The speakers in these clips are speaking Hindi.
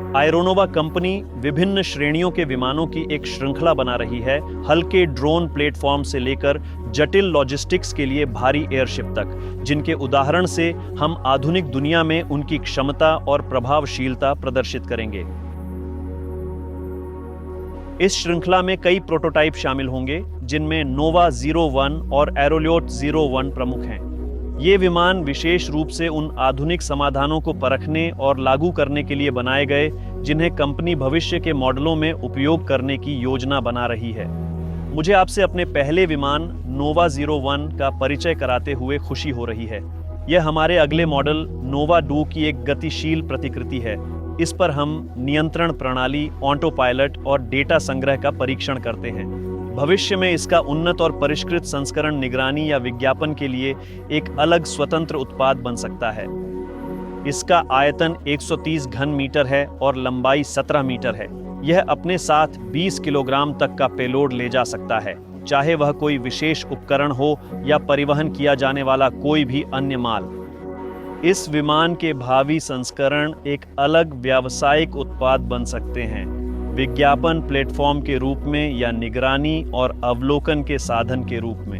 एयरोनोवा कंपनी विभिन्न श्रेणियों के विमानों की एक श्रृंखला बना रही है, हल्के ड्रोन प्लेटफॉर्म से लेकर जटिल लॉजिस्टिक्स के लिए भारी एयरशिप तक, जिनके उदाहरण से हम आधुनिक दुनिया में उनकी क्षमता और प्रभावशीलता प्रदर्शित करेंगे। इस श्रृंखला में कई प्रोटोटाइप शामिल होंगे, जिनमें नोवा 01 और एरोलियोट 01 प्रमुख हैं। ये विमान विशेष रूप से उन आधुनिक समाधानों को परखने और लागू करने के लिए बनाए गए, जिन्हें कंपनी भविष्य के मॉडलों में उपयोग करने की योजना बना रही है। मुझे आपसे अपने पहले विमान नोवा 01 का परिचय कराते हुए खुशी हो रही है। यह हमारे अगले मॉडल नोवा 2 की एक गतिशील प्रतिकृति है। इस पर हम नियंत्रण प्रणाली, ऑटो पायलट और डेटा संग्रह का परीक्षण करते हैं। भविष्य में इसका उन्नत और परिष्कृत संस्करण निगरानी या विज्ञापन के लिए एक अलग स्वतंत्र उत्पाद बन सकता है। इसका आयतन 130 घन मीटर है और लंबाई 17 मीटर है। यह अपने साथ 20 किलोग्राम तक का पेलोड ले जा सकता है, चाहे वह कोई विशेष उपकरण हो या परिवहन किया जाने वाला कोई भी अन्य माल। इस विमान के भावी संस्करण एक अलग व्यावसायिक उत्पाद बन सकते हैं, विज्ञापन प्लेटफॉर्म के रूप में या निगरानी और अवलोकन के साधन के रूप में।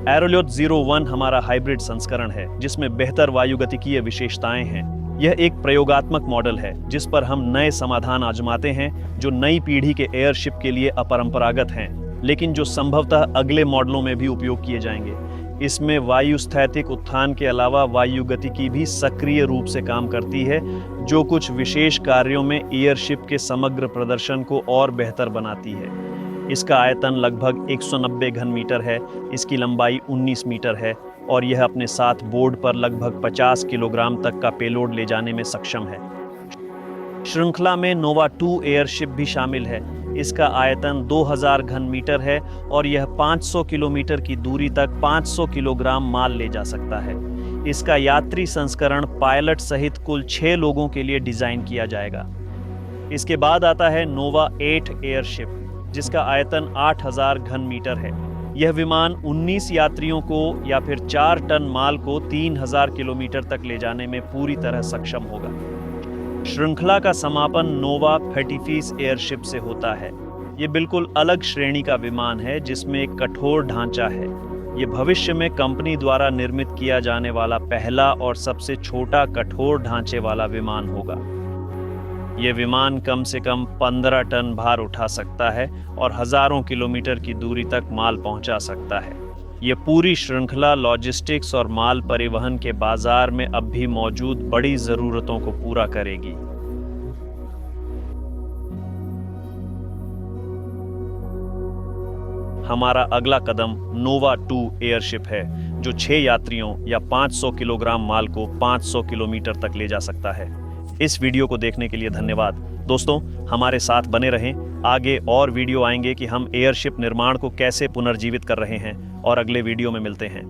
एरोलियोट 01 हमारा हाइब्रिड संस्करण है, जिसमें बेहतर वायुगतिकीय विशेषताएं हैं। यह एक प्रयोगात्मक मॉडल है जिस पर हम नए समाधान आजमाते हैं, जो नई पीढ़ी के एयरशिप के लिए अपरंपरागत हैं, लेकिन जो संभवतः अगले मॉडलों में भी उपयोग किए जाएंगे। इसमें वायुस्थैतिक उत्थान के अलावा वायुगतिकी भी सक्रिय रूप से काम करती है, जो कुछ विशेष कार्यों में एयरशिप के समग्र प्रदर्शन को और बेहतर बनाती है। इसका आयतन लगभग 190 घन मीटर है, इसकी लंबाई 19 मीटर है और यह अपने साथ बोर्ड पर लगभग 50 किलोग्राम तक का पेलोड ले जाने में सक्षम है। श्रृंखला में नोवा 2 एयरशिप भी शामिल है। इसका आयतन 2000 घन मीटर है और यह 500 किलोमीटर की दूरी तक 500 किलोग्राम माल ले जा सकता है। इसका यात्री संस्करण पायलट सहित कुल 6 लोगों के लिए डिजाइन किया जाएगा। इसके बाद आता है नोवा 8 एयरशिप, जिसका आयतन 8000 घन मीटर है। यह विमान 19 यात्रियों को या फिर 4 टन माल को 3000 किलोमीटर तक ले जाने में पूरी तरह सक्षम होगा। श्रृंखला का समापन नोवा फैटिफिस एयरशिप से होता है। ये बिल्कुल अलग श्रेणी का विमान है, जिसमें एक कठोर ढांचा है। ये भविष्य में कंपनी द्वारा निर्मित किया जाने वाला पहला और सबसे छोटा कठोर ढांचे वाला विमान होगा। ये विमान कम से कम 15 टन भार उठा सकता है और हजारों किलोमीटर की दूरी तक माल पहुंचा सकता है। ये पूरी श्रृंखला लॉजिस्टिक्स और माल परिवहन के बाजार में अब भी मौजूद बड़ी जरूरतों को पूरा करेगी। हमारा अगला कदम नोवा 2 एयरशिप है, जो 6 यात्रियों या 500 किलोग्राम माल को 500 किलोमीटर तक ले जा सकता है। इस वीडियो को देखने के लिए धन्यवाद। दोस्तों, हमारे साथ बने रहें। आगे और वीडियो आएंगे कि हम एयरशिप निर्माण को कैसे पुनर्जीवित कर रहे हैं, और अगले वीडियो में मिलते हैं।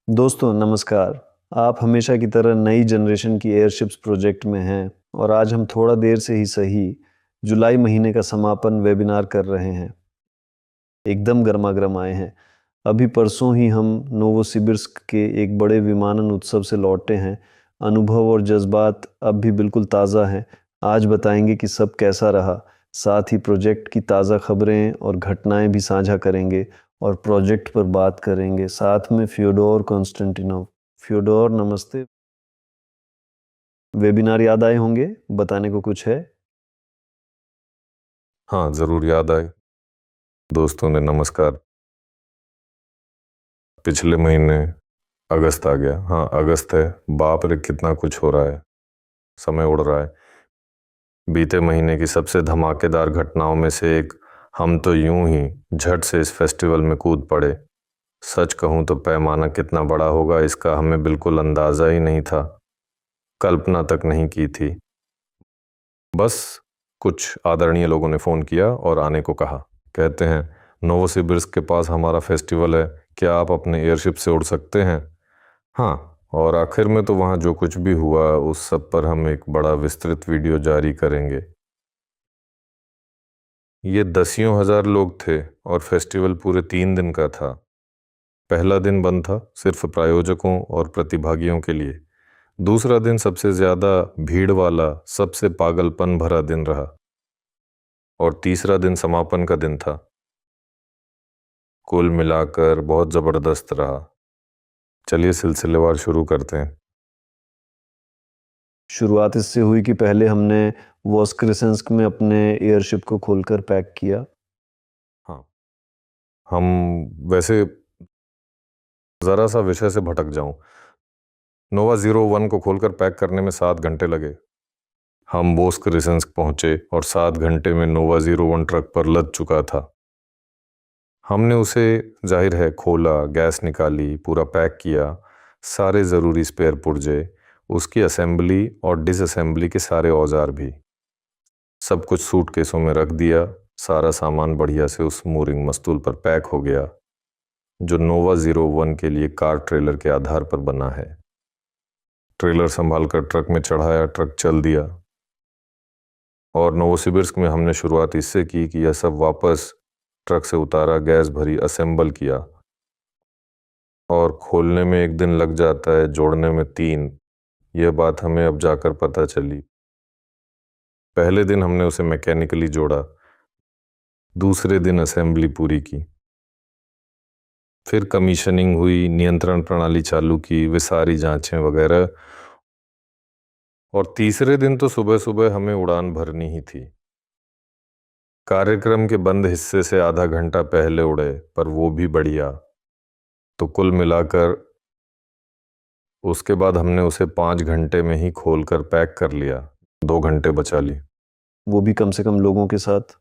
दोस्तों नमस्कार। आप हमेशा की तरह नई जनरेशन की एयरशिप्स प्रोजेक्ट में हैं और आज हम थोड़ा देर से ही सही जुलाई महीने का समापन वेबिनार कर रहे हैं। एकदम गर्मा-गर्म आए हैं। अभी परसों ही हम नोवोसिबिर्स्क के एक बड़े विमानन उत्सव से लौटे हैं। अनुभव और जज्बात अब भी बिल्कुल ताज़ा हैं। आज बताएंगे कि सब कैसा रहा, साथ ही प्रोजेक्ट की ताज़ा खबरें और घटनाएं भी साझा करेंगे और प्रोजेक्ट पर बात करेंगे, साथ में फ्योडोर कॉन्स्टेंटिनोव। फ्योडोर नमस्ते। वेबिनार याद आए होंगे, बताने को कुछ है? हाँ, ज़रूर याद आए। दोस्तों ने नमस्कार। पिछले महीने अगस्त आ गया। हाँ, अगस्त है। बाप रे, कितना कुछ हो रहा है, समय उड़ रहा है। बीते महीने की सबसे धमाकेदार घटनाओं में से एक, हम तो यूं ही झट से इस फेस्टिवल में कूद पड़े। सच कहूँ तो पैमाना कितना बड़ा होगा इसका हमें बिल्कुल अंदाज़ा ही नहीं था, कल्पना तक नहीं की थी। बस कुछ आदरणीय लोगों ने फ़ोन किया और आने को कहा। कहते हैं, नोवोसिबिर्स्क के पास हमारा फेस्टिवल है, क्या आप अपने एयरशिप से उड़ सकते हैं? हाँ, और आखिर में तो वहाँ जो कुछ भी हुआ उस सब पर हम एक बड़ा विस्तृत वीडियो जारी करेंगे। ये दसियों हज़ार लोग थे और फेस्टिवल पूरे 3 दिन का था। पहला दिन बंद था सिर्फ प्रायोजकों और प्रतिभागियों के लिए। दूसरा दिन सबसे ज्यादा भीड़ वाला, सबसे पागलपन भरा दिन रहा, और तीसरा दिन समापन का दिन था। कुल मिलाकर बहुत जबरदस्त रहा। चलिए सिलसिलेवार शुरू करते हैं। शुरुआत इससे हुई कि पहले हमने वॉस्क्रेसेंस्क में अपने एयरशिप को खोलकर पैक किया। हाँ, हम वैसे जरा सा विषय से भटक जाऊं। नोवा 01 को खोलकर पैक करने में 7 घंटे लगे। हम वॉस्क्रेसेंस्क पहुंचे और 7 घंटे में नोवा 01 ट्रक पर लद चुका था। हमने उसे जाहिर है खोला, गैस निकाली, पूरा पैक किया, सारे ज़रूरी स्पेयर पुर्जे, उसकी असेंबली और डिसअसेंबली के सारे औजार भी, सब कुछ सूटकेसों में रख दिया। सारा सामान बढ़िया से उस मूरिंग मस्तूल पर पैक हो गया जो नोवा 01 के लिए कार ट्रेलर के आधार पर बना है। ट्रेलर संभालकर ट्रक में चढ़ाया, ट्रक चल दिया। और नोवोसिबिर्स्क में हमने शुरुआत इससे की कि यह सब वापस ट्रक से उतारा, गैस भरी, असेंबल किया। और खोलने में 1 दिन लग जाता है, जोड़ने में 3। यह बात हमें अब जाकर पता चली। पहले दिन हमने उसे मैकेनिकली जोड़ा, दूसरे दिन असेंबली पूरी की, फिर कमीशनिंग हुई, नियंत्रण प्रणाली चालू की, वे सारी जांचें वगैरह, और तीसरे दिन तो सुबह सुबह हमें उड़ान भरनी ही थी। कार्यक्रम के बंद हिस्से से आधा घंटा पहले उड़े, पर वो भी बढ़िया। तो कुल मिलाकर उसके बाद हमने उसे 5 घंटे में ही खोलकर पैक कर लिया, 2 घंटे बचा ली। वो भी कम से कम लोगों के साथ।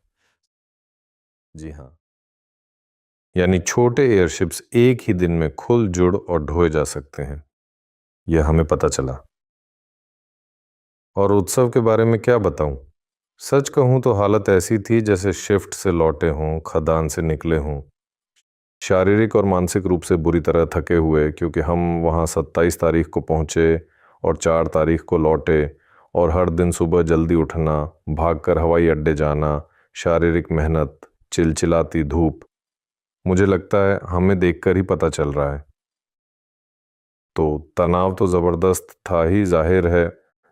जी हाँ, यानी छोटे एयरशिप्स एक ही दिन में खुल, जुड़ और ढोए जा सकते हैं, यह हमें पता चला। और उत्सव के बारे में क्या बताऊं, सच कहूं तो हालत ऐसी थी जैसे शिफ्ट से लौटे हों, खदान से निकले हों। शारीरिक और मानसिक रूप से बुरी तरह थके हुए, क्योंकि हम वहाँ 27 तारीख को पहुँचे और 4 तारीख को लौटे, और हर दिन सुबह जल्दी उठना, भागकर हवाई अड्डे जाना, शारीरिक मेहनत, चिलचिलाती धूप। मुझे लगता है हमें देखकर ही पता चल रहा है। तो तनाव तो ज़बरदस्त था ही, जाहिर है,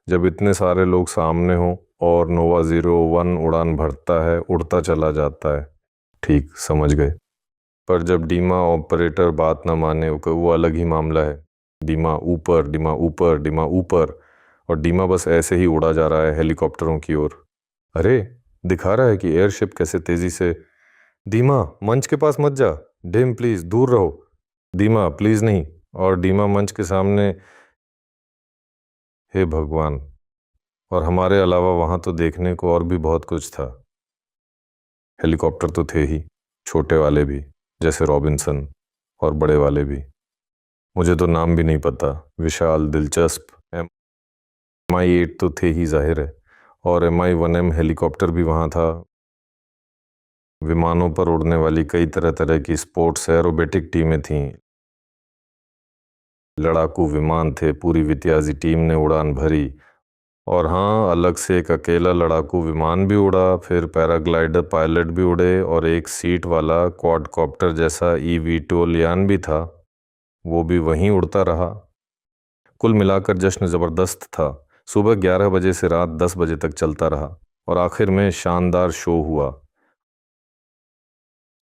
जब इतने सारे लोग सामने हों और नोवा 01 उड़ान भरता है, उड़ता चला जाता है। ठीक समझ गए। पर जब डीमा ऑपरेटर बात ना माने, वो अलग ही मामला है। डीमा ऊपर, डीमा ऊपर, डीमा ऊपर, और डीमा बस ऐसे ही उड़ा जा रहा है हेलीकॉप्टरों की ओर। अरे, दिखा रहा है कि एयरशिप कैसे तेजी से। डीमा मंच के पास मत जा, डिम प्लीज दूर रहो। डीमा प्लीज नहीं। और डीमा मंच के सामने। हे भगवान। और हमारे अलावा वहां तो देखने को और भी बहुत कुछ था। हेलीकॉप्टर तो थे ही, छोटे वाले भी जैसे रॉबिन्सन, और बड़े वाले भी, मुझे तो नाम भी नहीं पता, विशाल, दिलचस्प। MI-8 तो थे ही जाहिर है, और MI-1M हेलीकॉप्टर भी वहाँ था। विमानों पर उड़ने वाली कई तरह तरह की स्पोर्ट्स एरोबेटिक टीमें थीं। लड़ाकू विमान थे, पूरी वित्याजी टीम ने उड़ान भरी। और हाँ, अलग से एक अकेला लड़ाकू विमान भी उड़ा, फिर पैराग्लाइडर पायलट भी उड़े, और एक सीट वाला क्वाडकॉप्टर जैसा eVTOL यान भी था, वो भी वहीं उड़ता रहा। कुल मिलाकर जश्न ज़बरदस्त था। सुबह 11 बजे से रात 10 बजे तक चलता रहा, और आखिर में शानदार शो हुआ।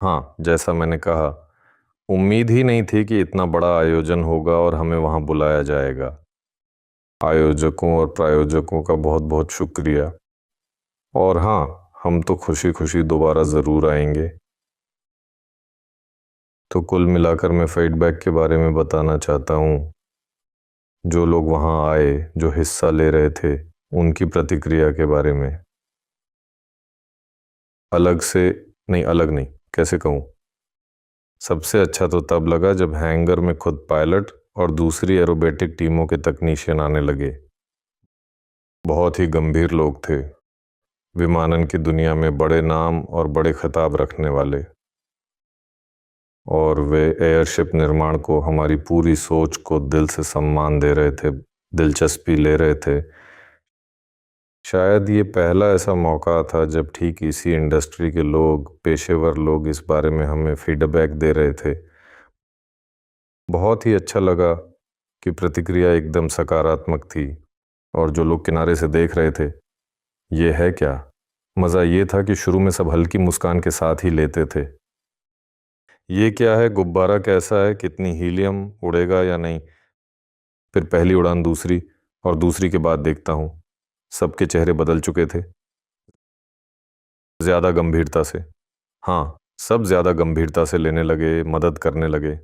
हाँ, जैसा मैंने कहा, उम्मीद ही नहीं थी कि इतना बड़ा आयोजन होगा और हमें वहाँ बुलाया जाएगा। आयोजकों और प्रायोजकों का बहुत बहुत शुक्रिया। और हाँ, हम तो खुशी खुशी दोबारा ज़रूर आएंगे। तो कुल मिलाकर मैं फीडबैक के बारे में बताना चाहता हूँ। जो लोग वहाँ आए, जो हिस्सा ले रहे थे, उनकी प्रतिक्रिया के बारे में। अलग नहीं, कैसे कहूँ, सबसे अच्छा तो तब लगा जब हैंगर में खुद पायलट और दूसरी एरोबेटिक टीमों के तकनीशियन आने लगे। बहुत ही गंभीर लोग थे, विमानन की दुनिया में बड़े नाम और बड़े खिताब रखने वाले, और वे एयरशिप निर्माण को, हमारी पूरी सोच को दिल से सम्मान दे रहे थे, दिलचस्पी ले रहे थे। शायद ये पहला ऐसा मौका था जब ठीक इसी इंडस्ट्री के लोग, पेशेवर लोग, इस बारे में हमें फीडबैक दे रहे थे। बहुत ही अच्छा लगा की प्रतिक्रिया एकदम सकारात्मक थी और जो लोग किनारे से देख रहे थे, ये है क्या? मज़ा ये था कि शुरू में सब हल्की मुस्कान के साथ ही लेते थे। ये क्या है, गुब्बारा कैसा है, कितनी हीलियम उड़ेगा या नहीं? फिर पहली उड़ान, दूसरी, और दूसरी के बाद देखता हूँ सबके चेहरे बदल चुके थे, ज़्यादा गंभीरता से। हाँ, सब ज़्यादा गंभीरता से लेने लगे, मदद करने लगे।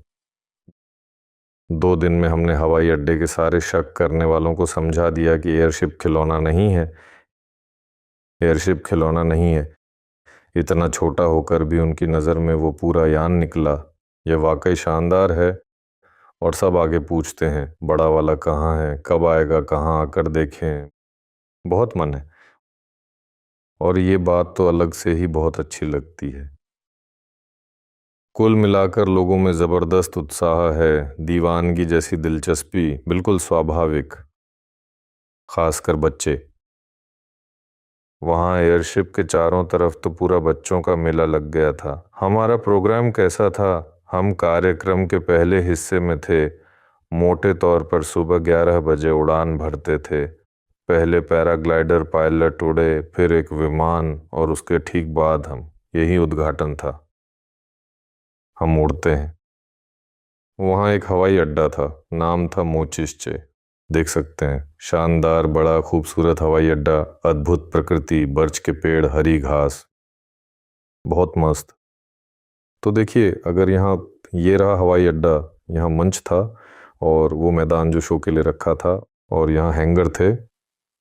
2 दिन में हमने हवाई अड्डे के सारे शक करने वालों को समझा दिया कि एयरशिप खिलौना नहीं है, एयरशिप खिलौना नहीं है। इतना छोटा होकर भी उनकी नज़र में वो पूरा यान निकला। यह वाकई शानदार है। और सब आगे पूछते हैं, बड़ा वाला कहाँ है, कब आएगा, कहाँ आकर देखें। बहुत मन है। और ये बात तो अलग से ही बहुत अच्छी लगती है। कुल मिलाकर लोगों में ज़बरदस्त उत्साह है, दीवानगी जैसी दिलचस्पी, बिल्कुल स्वाभाविक, खासकर बच्चे। वहाँ एयरशिप के चारों तरफ तो पूरा बच्चों का मेला लग गया था। हमारा प्रोग्राम कैसा था? हम कार्यक्रम के पहले हिस्से में थे। मोटे तौर पर सुबह 11 बजे उड़ान भरते थे। पहले पैराग्लाइडर पायलट उड़े, फिर एक विमान, और उसके ठीक बाद हम। यही उद्घाटन था। हम उड़ते हैं। वहाँ एक हवाई अड्डा था, नाम था मोचिश्चे। देख सकते हैं, शानदार बड़ा खूबसूरत हवाई अड्डा, अद्भुत प्रकृति, बर्च के पेड़, हरी घास, बहुत मस्त। तो देखिए, अगर यहाँ ये रहा हवाई अड्डा, यहाँ मंच था और वो मैदान जो शो के लिए रखा था, और यहाँ हैंगर थे।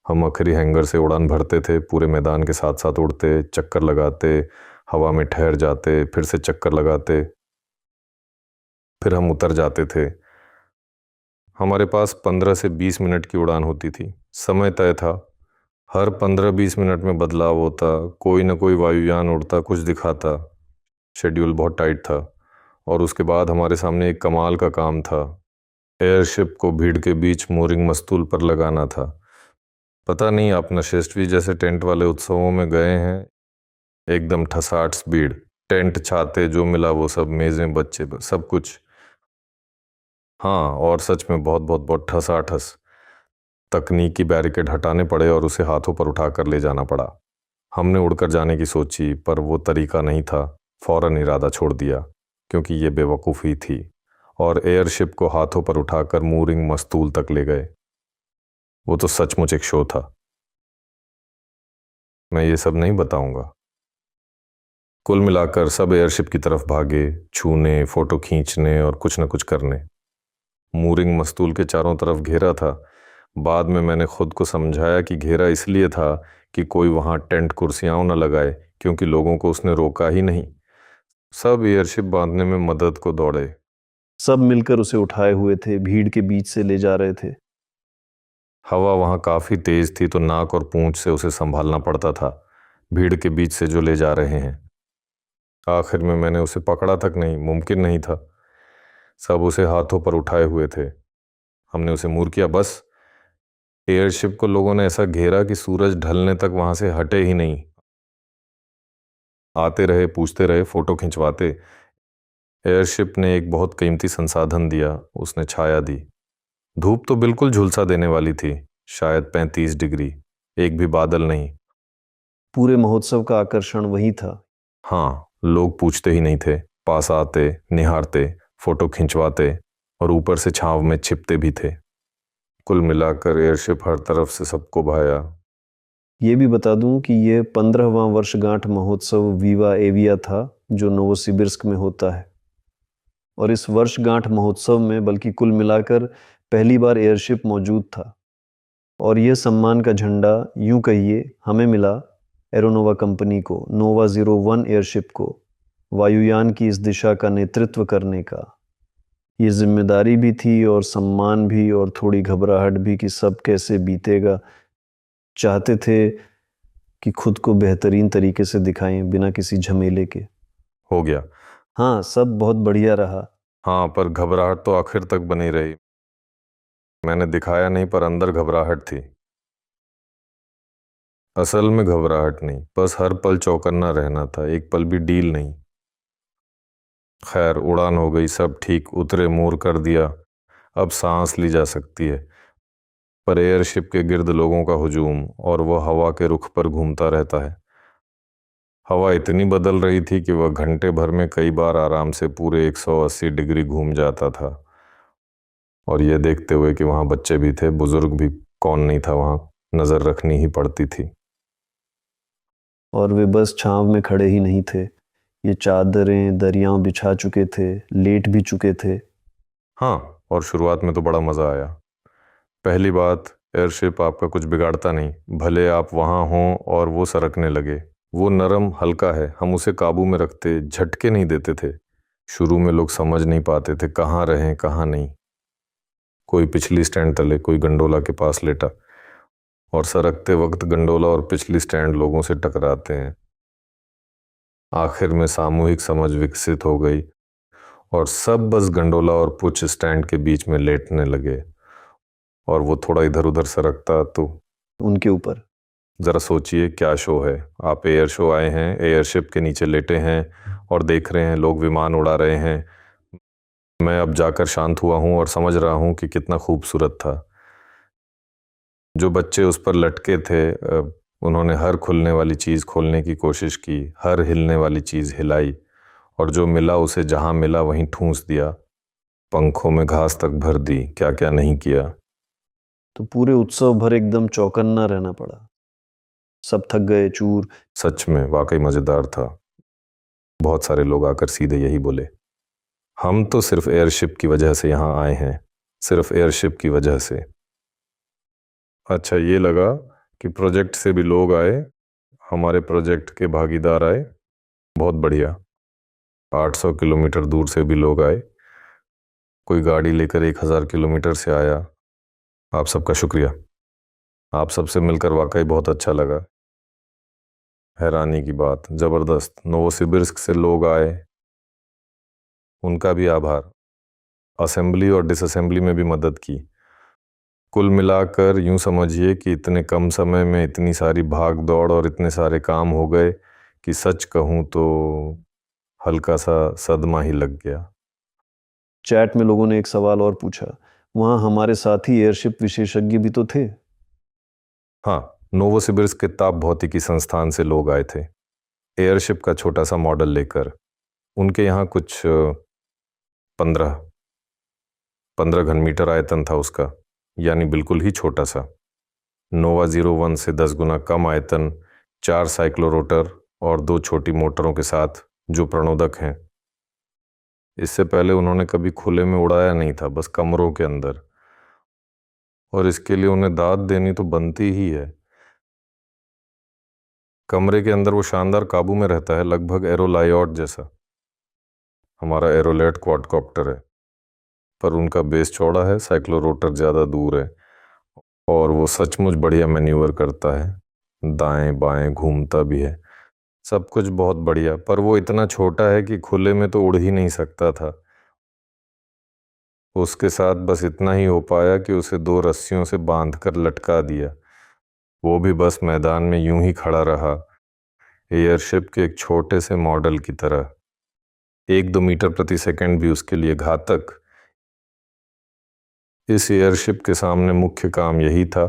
हम आखिरी हैंगर से उड़ान भरते थे, पूरे मैदान के साथ साथ उड़ते, चक्कर लगाते, हवा में ठहर जाते, फिर से चक्कर लगाते, फिर हम उतर जाते थे। हमारे पास 15 से 20 मिनट की उड़ान होती थी। समय तय था, हर 15-20 मिनट में बदलाव होता, कोई ना कोई वायुयान उड़ता, कुछ दिखाता। शेड्यूल बहुत टाइट था। और उसके बाद हमारे सामने एक कमाल का काम था। एयरशिप को भीड़ के बीच मोरिंग मस्तूल पर लगाना था। पता नहीं आप नशेष्टवी जैसे टेंट वाले उत्सवों में गए हैं? एकदम ठसाठ स्पीड, टेंट, छाते, जो मिला वो सब, मेज़ें, बच्चे, सब कुछ। हाँ, और सच में बहुत बहुत बहुत ठसाठस। तकनीकी बैरिकेड हटाने पड़े और उसे हाथों पर उठाकर ले जाना पड़ा। हमने उड़कर जाने की सोची, पर वो तरीका नहीं था। फौरन इरादा छोड़ दिया, क्योंकि ये बेवकूफ़ी थी, और एयरशिप को हाथों पर उठाकर मूरिंग मस्तूल तक ले गए। वो तो सचमुच एक शो था। मैं ये सब नहीं बताऊंगा। कुल मिलाकर सब एयरशिप की तरफ भागे, छूने, फोटो खींचने और कुछ न कुछ करने। मूरिंग मस्तूल के चारों तरफ घेरा था। बाद में मैंने खुद को समझाया कि घेरा इसलिए था कि कोई वहाँ टेंट कुर्सियाँ न लगाए, क्योंकि लोगों को उसने रोका ही नहीं। सब एयरशिप बांधने में मदद को दौड़े। सब मिलकर उसे उठाए हुए थे, भीड़ के बीच से ले जा रहे थे। हवा वहाँ काफ़ी तेज़ थी, तो नाक और पूंछ से उसे संभालना पड़ता था, भीड़ के बीच से जो ले जा रहे हैं। आखिर में मैंने उसे पकड़ा तक नहीं, मुमकिन नहीं था। सब उसे हाथों पर उठाए हुए थे। हमने उसे मूर किया, बस। एयरशिप को लोगों ने ऐसा घेरा कि सूरज ढलने तक वहाँ से हटे ही नहीं। आते रहे, पूछते रहे, फोटो खिंचवाते। एयरशिप ने एक बहुत कीमती संसाधन दिया, उसने छाया दी। धूप तो बिल्कुल झुलसा देने वाली थी, शायद 35 डिग्री, एक भी बादल नहीं। पूरे महोत्सव का आकर्षण वही था। हाँ, लोग पूछते ही नहीं थे, पास आते, निहारते, फोटो खिंचवाते, और ऊपर से छांव में छिपते भी थे। कुल मिलाकर एयरशिप हर तरफ से सबको भाया। ये भी बता दूं कि ये 15वां वर्षगांठ महोत्सव वीवा एविया था, जो नोवोसिबिर्स्क में होता है। और इस वर्षगांठ महोत्सव में बल्कि कुल मिलाकर पहली बार एयरशिप मौजूद था। और यह सम्मान का झंडा, यूं कहिए, हमें मिला एरोनोवा कंपनी को, नोवा 01 एयरशिप को, वायुयान की इस दिशा का नेतृत्व करने का। ये जिम्मेदारी भी थी और सम्मान भी, और थोड़ी घबराहट भी कि सब कैसे बीतेगा। चाहते थे कि खुद को बेहतरीन तरीके से दिखाएं, बिना किसी झमेले के। हो गया। हाँ, सब बहुत बढ़िया रहा। हाँ, पर घबराहट तो आखिर तक बनी रही। मैंने दिखाया नहीं, पर अंदर घबराहट थी। असल में घबराहट नहीं, बस हर पल चौकन्ना रहना था, एक पल भी डील नहीं। खैर, उड़ान हो गई, सब ठीक, उतरे, मूर कर दिया। अब सांस ली जा सकती है। पर एयरशिप के गिर्द लोगों का हुजूम और वह हवा के रुख पर घूमता रहता है। हवा इतनी बदल रही थी कि वह घंटे भर में कई बार आराम से पूरे 180 डिग्री घूम जाता था। और यह देखते हुए कि वहाँ बच्चे भी थे, बुजुर्ग भी, कौन नहीं था वहाँ, नज़र रखनी ही पड़ती थी। और वे बस छांव में खड़े ही नहीं थे, ये चादरें दरियां बिछा चुके थे, लेट भी चुके थे। हाँ, और शुरुआत में तो बड़ा मज़ा आया। पहली बात, एयरशिप आपका कुछ बिगाड़ता नहीं, भले आप वहाँ हों और वो सरकने लगे। वो नरम हल्का है, हम उसे काबू में रखते, झटके नहीं देते थे। शुरू में लोग समझ नहीं पाते थे कहाँ रहें कहाँ नहीं। कोई पिछली स्टैंड तले, कोई गंडोला के पास लेटा, और सरकते वक्त गंडोला और पिछली स्टैंड लोगों से टकराते हैं। आखिर में सामूहिक समझ विकसित हो गई और सब बस गंडोला और पुछ स्टैंड के बीच में लेटने लगे। और वो थोड़ा इधर उधर सरकता तो उनके ऊपर। ज़रा सोचिए क्या शो है। आप एयर शो आए हैं, एयरशिप के नीचे लेटे हैं और देख रहे हैं लोग विमान उड़ा रहे हैं। मैं अब जाकर शांत हुआ हूँ और समझ रहा हूँ कि कितना खूबसूरत था। जो बच्चे उस पर लटके थे, उन्होंने हर खुलने वाली चीज़ खोलने की कोशिश की, हर हिलने वाली चीज़ हिलाई, और जो मिला उसे जहाँ मिला वहीं ठूंस दिया। पंखों में घास तक भर दी, क्या क्या नहीं किया। तो पूरे उत्सव भर एकदम चौकन्ना रहना पड़ा, सब थक गए, चूर। सच में वाकई मज़ेदार था। बहुत सारे लोग आकर सीधे यही बोले, हम तो सिर्फ एयरशिप की वजह से यहाँ आए हैं, सिर्फ एयरशिप की वजह से। अच्छा ये लगा कि प्रोजेक्ट से भी लोग आए, हमारे प्रोजेक्ट के भागीदार आए, बहुत बढ़िया। 800 किलोमीटर दूर से भी लोग आए, कोई गाड़ी लेकर 1000 किलोमीटर से आया। आप सबका शुक्रिया। आप सबसे मिलकर वाकई बहुत अच्छा लगा। हैरानी की बात, ज़बरदस्त, नोवोसिबिर्स्क से लोग आए, उनका भी आभार। असेंबली और डिसअसेंबली में भी मदद की। कुल मिलाकर यूं समझिए कि इतने कम समय में इतनी सारी भाग दौड़ और इतने सारे काम हो गए कि सच कहूँ तो हल्का सा सदमा ही लग गया। चैट में लोगों ने एक सवाल और पूछा, वहाँ हमारे साथी एयरशिप विशेषज्ञ भी तो थे? हाँ, नोवोसिबिर्स्क के ताप भौतिकी संस्थान से लोग आए थे, एयरशिप का छोटा सा मॉडल लेकर। उनके यहाँ कुछ 15 घन मीटर आयतन था उसका, यानी बिल्कुल ही छोटा सा। नोवा 01 से 10 गुना कम आयतन, 4 साइक्लोरोटर और 2 छोटी मोटरों के साथ, जो प्रणोदक हैं। इससे पहले उन्होंने कभी खुले में उड़ाया नहीं था, बस कमरों के अंदर, और इसके लिए उन्हें दाद देनी तो बनती ही है। कमरे के अंदर वो शानदार काबू में रहता है, लगभग एरोलायॉट जैसा। हमारा एरोलेट क्वाडकॉप्टर है, पर उनका बेस चौड़ा है, साइक्लोरोटर ज़्यादा दूर है, और वो सचमुच बढ़िया मैन्यूवर करता है, दाएं बाएं घूमता भी है, सब कुछ बहुत बढ़िया। पर वो इतना छोटा है कि खुले में तो उड़ ही नहीं सकता था। उसके साथ बस इतना ही हो पाया कि उसे 2 रस्सियों से बांधकर लटका दिया। वो भी बस मैदान में यूं ही खड़ा रहा, एयरशिप के एक छोटे से मॉडल की तरह। 1-2 मीटर प्रति सेकंड भी उसके लिए घातक। इस एयरशिप के सामने मुख्य काम यही था,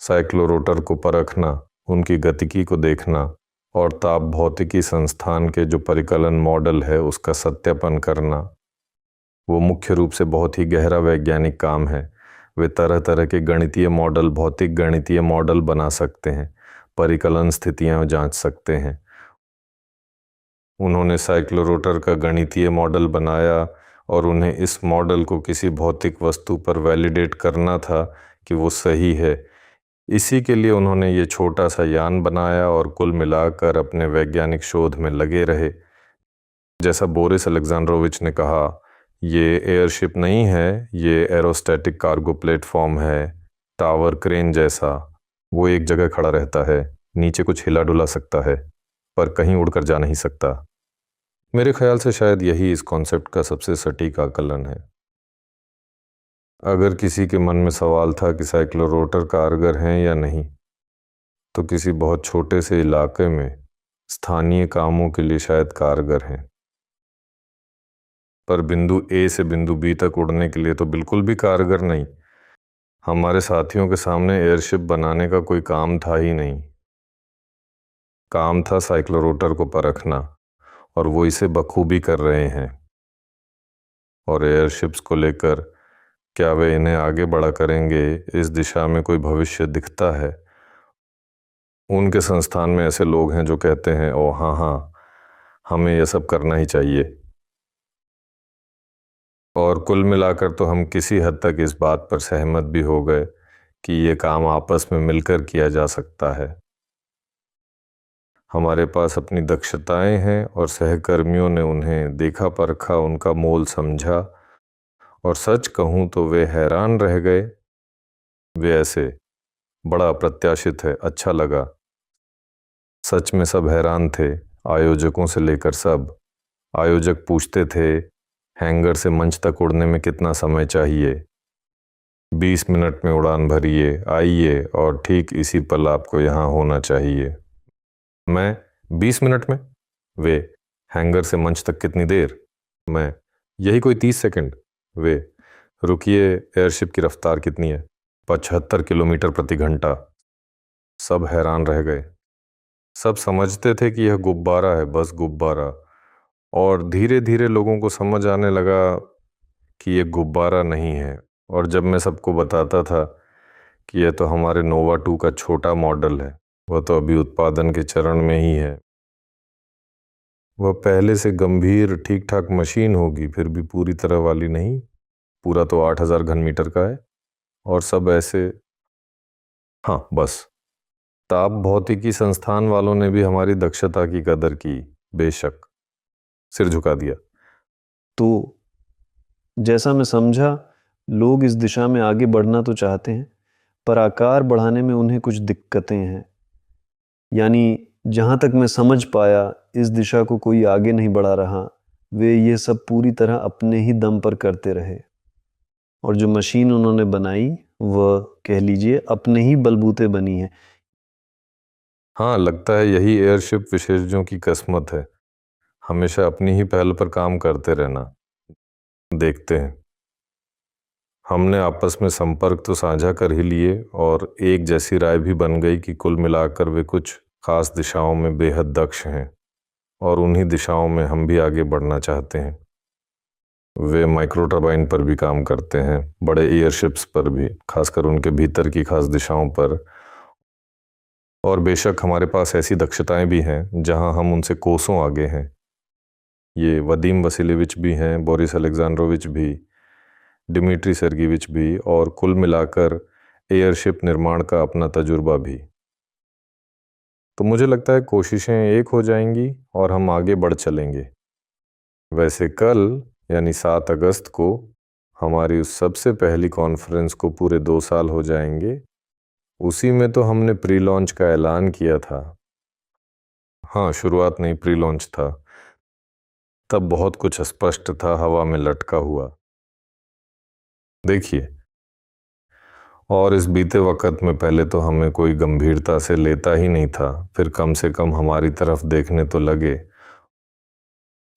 साइक्लोरोटर को परखना, उनकी गतिकी को देखना, और ताप भौतिकी संस्थान के जो परिकलन मॉडल है उसका सत्यापन करना। वो मुख्य रूप से बहुत ही गहरा वैज्ञानिक काम है। वे तरह तरह के गणितीय मॉडल, भौतिक गणितीय मॉडल बना सकते हैं, परिकलन स्थितियां जांच सकते हैं। उन्होंने साइक्लोरोटर का गणितीय मॉडल बनाया और उन्हें इस मॉडल को किसी भौतिक वस्तु पर वैलिडेट करना था कि वो सही है। इसी के लिए उन्होंने ये छोटा सा यान बनाया और कुल मिलाकर अपने वैज्ञानिक शोध में लगे रहे। जैसा बोरिस अलेक्जेंड्रोविच ने कहा, ये एयरशिप नहीं है, ये एरोस्टैटिक कार्गो प्लेटफॉर्म है, टावर क्रेन जैसा। वो एक जगह खड़ा रहता है, नीचे कुछ हिला डुला सकता है, पर कहीं उड़कर जा नहीं सकता। मेरे ख्याल से शायद यही इस कॉन्सेप्ट का सबसे सटीक आकलन है। अगर किसी के मन में सवाल था कि साइक्लोरोटर कारगर हैं या नहीं, तो किसी बहुत छोटे से इलाके में स्थानीय कामों के लिए शायद कारगर हैं। पर बिंदु ए से बिंदु बी तक उड़ने के लिए तो बिल्कुल भी कारगर नहीं। हमारे साथियों के सामने एयरशिप बनाने का कोई काम था ही नहीं। काम था साइक्लोरोटर को परखना, और वो इसे बखूबी कर रहे हैं। और एयरशिप्स को लेकर क्या वे इन्हें आगे बढ़ा करेंगे, इस दिशा में कोई भविष्य दिखता है? उनके संस्थान में ऐसे लोग हैं जो कहते हैं, ओ हाँ हाँ, हमें यह सब करना ही चाहिए। और कुल मिलाकर तो हम किसी हद तक इस बात पर सहमत भी हो गए कि ये काम आपस में मिलकर किया जा सकता है। हमारे पास अपनी दक्षताएं हैं और सहकर्मियों ने उन्हें देखा परखा, उनका मोल समझा, और सच कहूँ तो वे हैरान रह गए। वे ऐसे, बड़ा अप्रत्याशित है, अच्छा लगा। सच में सब हैरान थे, आयोजकों से लेकर सब। आयोजक पूछते थे, हैंगर से मंच तक उड़ने में कितना समय चाहिए? 20 मिनट में उड़ान भरिए, आइए, और ठीक इसी पल आपको यहाँ होना चाहिए। मैं 20 मिनट में? वे, हैंगर से मंच तक कितनी देर? मैं, यही कोई 30 सेकंड। वे, रुकिए, एयरशिप की रफ्तार कितनी है? 75 किलोमीटर प्रति घंटा। सब हैरान रह गए। सब समझते थे कि यह गुब्बारा है, बस गुब्बारा। और धीरे धीरे लोगों को समझ आने लगा कि यह गुब्बारा नहीं है। और जब मैं सबको बताता था कि यह तो हमारे नोवा 2 का छोटा मॉडल है, वह तो अभी उत्पादन के चरण में ही है, वह पहले से गंभीर ठीक ठाक मशीन होगी, फिर भी पूरी तरह वाली नहीं, पूरा तो 8000 घन मीटर का है। और सब ऐसे, हाँ बस। ताप भौतिकी संस्थान वालों ने भी हमारी दक्षता की कदर की, बेशक, सिर झुका दिया। तो जैसा मैं समझा, लोग इस दिशा में आगे बढ़ना तो चाहते हैं, पर आकार बढ़ाने में उन्हें कुछ दिक्कतें हैं। यानी जहाँ तक मैं समझ पाया, इस दिशा को कोई आगे नहीं बढ़ा रहा। वे ये सब पूरी तरह अपने ही दम पर करते रहे, और जो मशीन उन्होंने बनाई वह, कह लीजिए, अपने ही बलबूते बनी है। हाँ, लगता है यही एयरशिप विशेषज्ञों की किस्मत है, हमेशा अपनी ही पहल पर काम करते रहना। देखते हैं। हमने आपस में संपर्क तो साझा कर ही लिए, और एक जैसी राय भी बन गई कि कुल मिलाकर वे कुछ खास दिशाओं में बेहद दक्ष हैं, और उन्हीं दिशाओं में हम भी आगे बढ़ना चाहते हैं। वे माइक्रो टरबाइन पर भी काम करते हैं, बड़े एयरशिप्स पर भी, खासकर उनके भीतर की खास दिशाओं पर। और बेशक हमारे पास ऐसी दक्षताएं भी हैं जहां हम उनसे कोसों आगे हैं। ये वदीम वसीलेविच भी हैं, बोरिस अलेक्जेंड्रोविच भी, डिमिट्री सेर्गीविच भी, और कुल मिलाकर एयरशिप निर्माण का अपना तजुर्बा भी। तो मुझे लगता है कोशिशें एक हो जाएंगी और हम आगे बढ़ चलेंगे। वैसे कल, यानी 7 अगस्त को, हमारी उस सबसे पहली कॉन्फ्रेंस को पूरे 2 साल हो जाएंगे। उसी में तो हमने प्री लॉन्च का ऐलान किया था। हाँ, शुरुआत नहीं, प्री लॉन्च था। तब बहुत कुछ स्पष्ट था, हवा में लटका हुआ। देखिए, और इस बीते वक्त में पहले तो हमें कोई गंभीरता से लेता ही नहीं था, फिर कम से कम हमारी तरफ देखने तो लगे।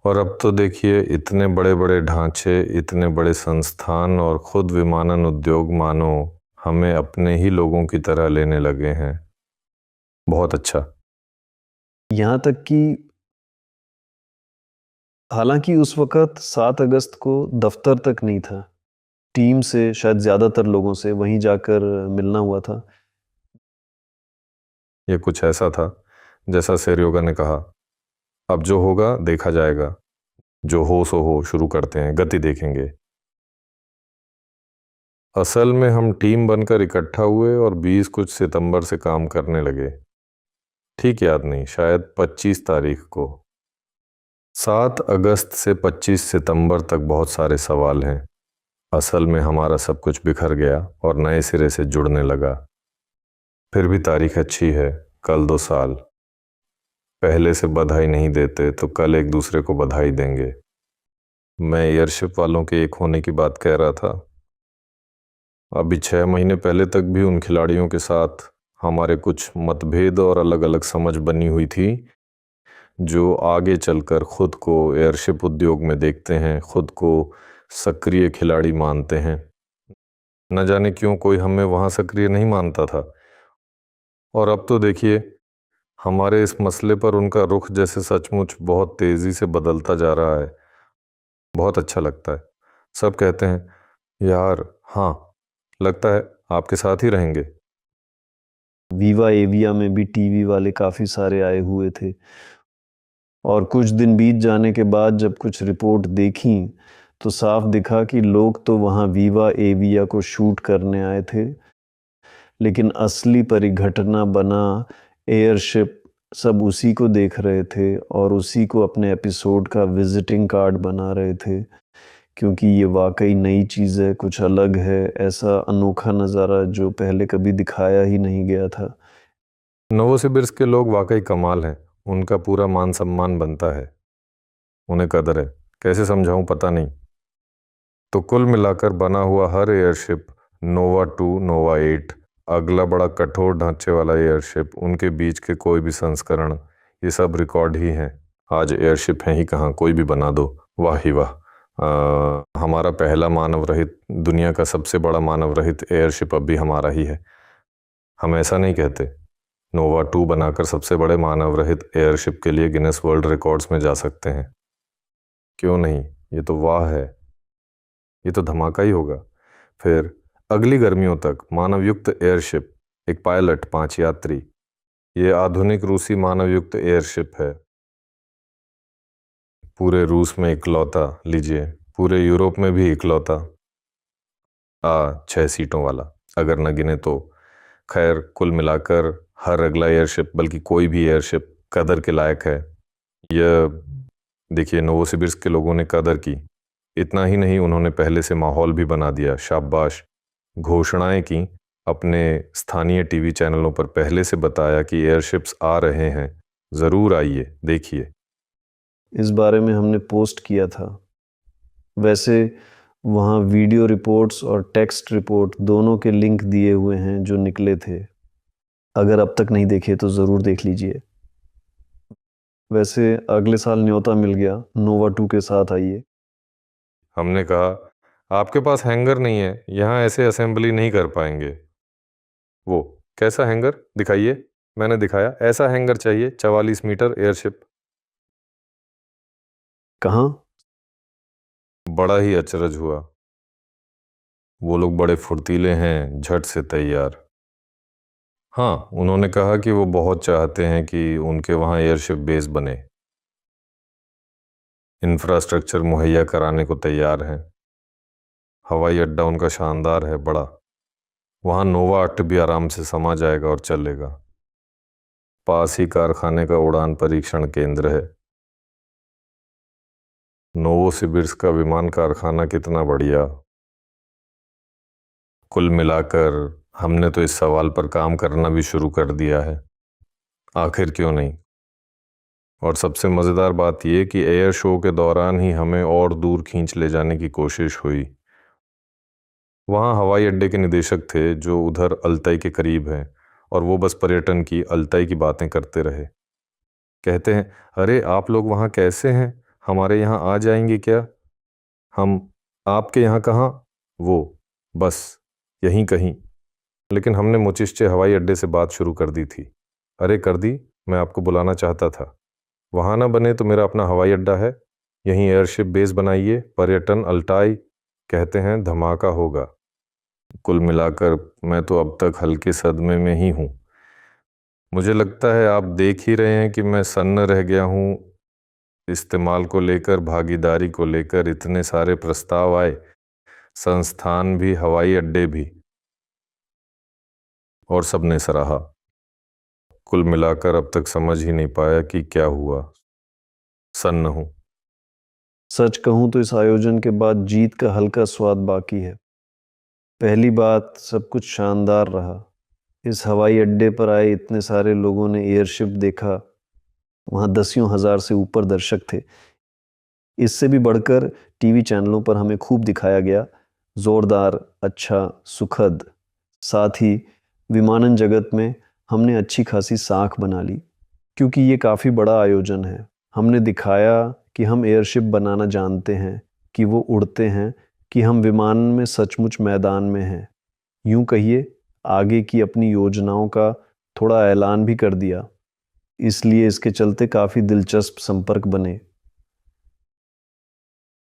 और अब तो देखिए, इतने बड़े बड़े ढांचे, इतने बड़े संस्थान और खुद विमानन उद्योग मानो हमें अपने ही लोगों की तरह लेने लगे हैं। बहुत अच्छा। यहाँ तक कि हालांकि उस वक्त 7 अगस्त को दफ्तर तक नहीं था, टीम से, शायद ज़्यादातर लोगों से वहीं जाकर मिलना हुआ था। ये कुछ ऐसा था जैसा सेरियोगा ने कहा, अब जो होगा देखा जाएगा, जो हो सो हो, शुरू करते हैं, गति देखेंगे। असल में हम टीम बनकर इकट्ठा हुए और 20 कुछ सितंबर से काम करने लगे। ठीक याद नहीं, शायद 25 तारीख को। 7 अगस्त से 25 सितंबर तक बहुत सारे सवाल हैं। असल में हमारा सब कुछ बिखर गया और नए सिरे से जुड़ने लगा। फिर भी तारीख अच्छी है, कल 2 साल। पहले से बधाई नहीं देते तो कल एक दूसरे को बधाई देंगे। मैं एयरशिप वालों के एक होने की बात कह रहा था। अभी 6 महीने पहले तक भी उन खिलाड़ियों के साथ हमारे कुछ मतभेद और अलग अलग समझ बनी हुई थी जो आगे चलकर खुद को एयरशिप उद्योग में देखते हैं, खुद को सक्रिय खिलाड़ी मानते हैं। न जाने क्यों कोई हमें वहाँ सक्रिय नहीं मानता था, और अब तो देखिए हमारे इस मसले पर उनका रुख जैसे सचमुच बहुत तेज़ी से बदलता जा रहा है। बहुत अच्छा लगता है। सब कहते हैं यार हाँ, लगता है आपके साथ ही रहेंगे। वीवा एविया में भी टीवी वाले काफ़ी सारे आए हुए थे, और कुछ दिन बीत जाने के बाद जब कुछ रिपोर्ट देखी तो साफ दिखा कि लोग तो वहाँ वीवा एविया को शूट करने आए थे, लेकिन असली परिघटना बना एयरशिप सब उसी को देख रहे थे और उसी को अपने एपिसोड का विजिटिंग कार्ड बना रहे थे, क्योंकि ये वाकई नई चीज़ है, कुछ अलग है, ऐसा अनोखा नज़ारा जो पहले कभी दिखाया ही नहीं गया था। नोवोसिबिर्स्क के लोग वाकई कमाल हैं। उनका पूरा मान सम्मान बनता है, उन्हें कदर है। कैसे समझाऊं पता नहीं। तो कुल मिलाकर बना हुआ हर एयरशिप, नोवा 2, नोवा 8, अगला बड़ा कठोर ढांचे वाला एयरशिप, उनके बीच के कोई भी संस्करण, ये सब रिकॉर्ड ही हैं। आज एयरशिप है ही कहाँ, कोई भी बना दो, वाह ही वाह। हमारा पहला मानव रहित, दुनिया का सबसे बड़ा मानव रहित एयरशिप अब भी हमारा ही है। हम ऐसा नहीं कहते। नोवा 2 बनाकर सबसे बड़े मानव रहित एयरशिप के लिए गिनेस वर्ल्ड रिकॉर्ड्स में जा सकते हैं। क्यों नहीं, ये तो वाह है, ये तो धमाका ही होगा। फिर अगली गर्मियों तक मानवयुक्त एयरशिप, एक पायलट, 5 यात्री, ये आधुनिक रूसी मानवयुक्त एयरशिप है। पूरे रूस में इकलौता, लीजिए पूरे यूरोप में भी इकलौता 6 सीटों वाला, अगर न गिने तो। खैर कुल मिलाकर हर अगला एयरशिप, बल्कि कोई भी एयरशिप कदर के लायक है। यह देखिए नोवोसिबिर्स्क के लोगों ने कदर की। इतना ही नहीं, उन्होंने पहले से माहौल भी बना दिया। शाबाश। घोषणाएं की, अपने स्थानीय टीवी चैनलों पर पहले से बताया कि एयरशिप्स आ रहे हैं, ज़रूर आइए, देखिए। इस बारे में हमने पोस्ट किया था। वैसे वहाँ वीडियो रिपोर्ट्स और टेक्स्ट रिपोर्ट दोनों के लिंक दिए हुए हैं जो निकले थे। अगर अब तक नहीं देखे तो ज़रूर देख लीजिए। वैसे अगले साल न्योता मिल गया, नोवा 2 के साथ आइए। हमने कहा आपके पास हैंगर नहीं है, यहाँ ऐसे असेंबली नहीं कर पाएंगे। वो कैसा हैंगर दिखाइए। मैंने दिखाया, ऐसा हैंगर चाहिए, 44 मीटर एयरशिप। कहाँ? बड़ा ही अचरज हुआ। वो लोग बड़े फुर्तीले हैं, झट से तैयार। हाँ, उन्होंने कहा कि वो बहुत चाहते हैं कि उनके वहाँ एयरशिप बेस बने, इंफ्रास्ट्रक्चर मुहैया कराने को तैयार हैं। हवाई अड्डा उनका शानदार है, बड़ा। वहाँ नोवा 8 भी आराम से समा जाएगा और चलेगा। पास ही कारखाने का उड़ान परीक्षण केंद्र है। नोवोसिबिर्स्क का विमान कारखाना कितना बढ़िया। कुल मिलाकर हमने तो इस सवाल पर काम करना भी शुरू कर दिया है, आखिर क्यों नहीं। और सबसे मज़ेदार बात यह कि एयर शो के दौरान ही हमें और दूर खींच ले जाने की कोशिश हुई। वहाँ हवाई अड्डे के निदेशक थे जो उधर अल्ताई के करीब हैं, और वो बस पर्यटन की, अल्ताई की बातें करते रहे। कहते हैं, अरे आप लोग वहाँ कैसे हैं, हमारे यहाँ आ जाएंगे क्या? हम आपके यहाँ कहाँ? वो बस यहीं कहीं। लेकिन हमने मुचिश्चे हवाई अड्डे से बात शुरू कर दी थी। अरे कर दी, मैं आपको बुलाना चाहता था। वहाँ ना बने तो मेरा अपना हवाई अड्डा है, यहीं एयरशिप बेस बनाइए, पर्यटन अल्ताई, कहते हैं धमाका होगा। कुल मिलाकर मैं तो अब तक हल्के सदमे में ही हूँ। मुझे लगता है आप देख ही रहे हैं कि मैं सन्न रह गया हूँ। इस्तेमाल को लेकर, भागीदारी को लेकर इतने सारे प्रस्ताव आए, संस्थान भी, हवाई अड्डे भी, और सबने सराहा। कुल मिलाकर अब तक समझ ही नहीं पाया कि क्या हुआ। सन्न हूँ। सच कहूँ तो इस आयोजन के बाद जीत का हल्का स्वाद बाकी है। पहली बात, सब कुछ शानदार रहा। इस हवाई अड्डे पर आए इतने सारे लोगों ने एयरशिप देखा, वहाँ दसियों हजार से ऊपर दर्शक थे। इससे भी बढ़कर टीवी चैनलों पर हमें खूब दिखाया गया, जोरदार, अच्छा, सुखद। साथ ही विमानन जगत में हमने अच्छी खासी साख बना ली। क्योंकि ये काफ़ी बड़ा आयोजन है। हमने दिखाया कि हम एयरशिप बनाना जानते हैं, कि वो उड़ते हैं, कि हम विमान में सचमुच मैदान में हैं। यूं कहिए, आगे की अपनी योजनाओं का थोड़ा ऐलान भी कर दिया। इसलिए इसके चलते काफ़ी दिलचस्प संपर्क बने।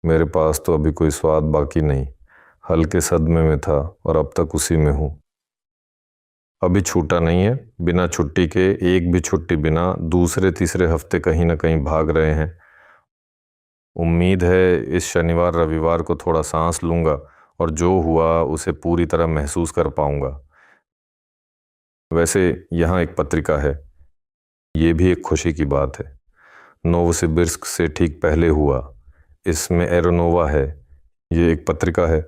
मेरे पास तो अभी कोई स्वाद बाकी नहीं, हल्के सदमे में था और अब तक उसी में हूँ। अभी छूटा नहीं है, बिना छुट्टी के, एक भी छुट्टी बिना, दूसरे तीसरे हफ्ते कहीं ना कहीं भाग रहे हैं। उम्मीद है इस शनिवार रविवार को थोड़ा सांस लूंगा और जो हुआ उसे पूरी तरह महसूस कर पाऊंगा। वैसे यहाँ एक पत्रिका है, ये भी एक खुशी की बात है। नोवसिबिर्स्क से ठीक पहले हुआ, इसमें एरोनोवा है। ये एक पत्रिका है,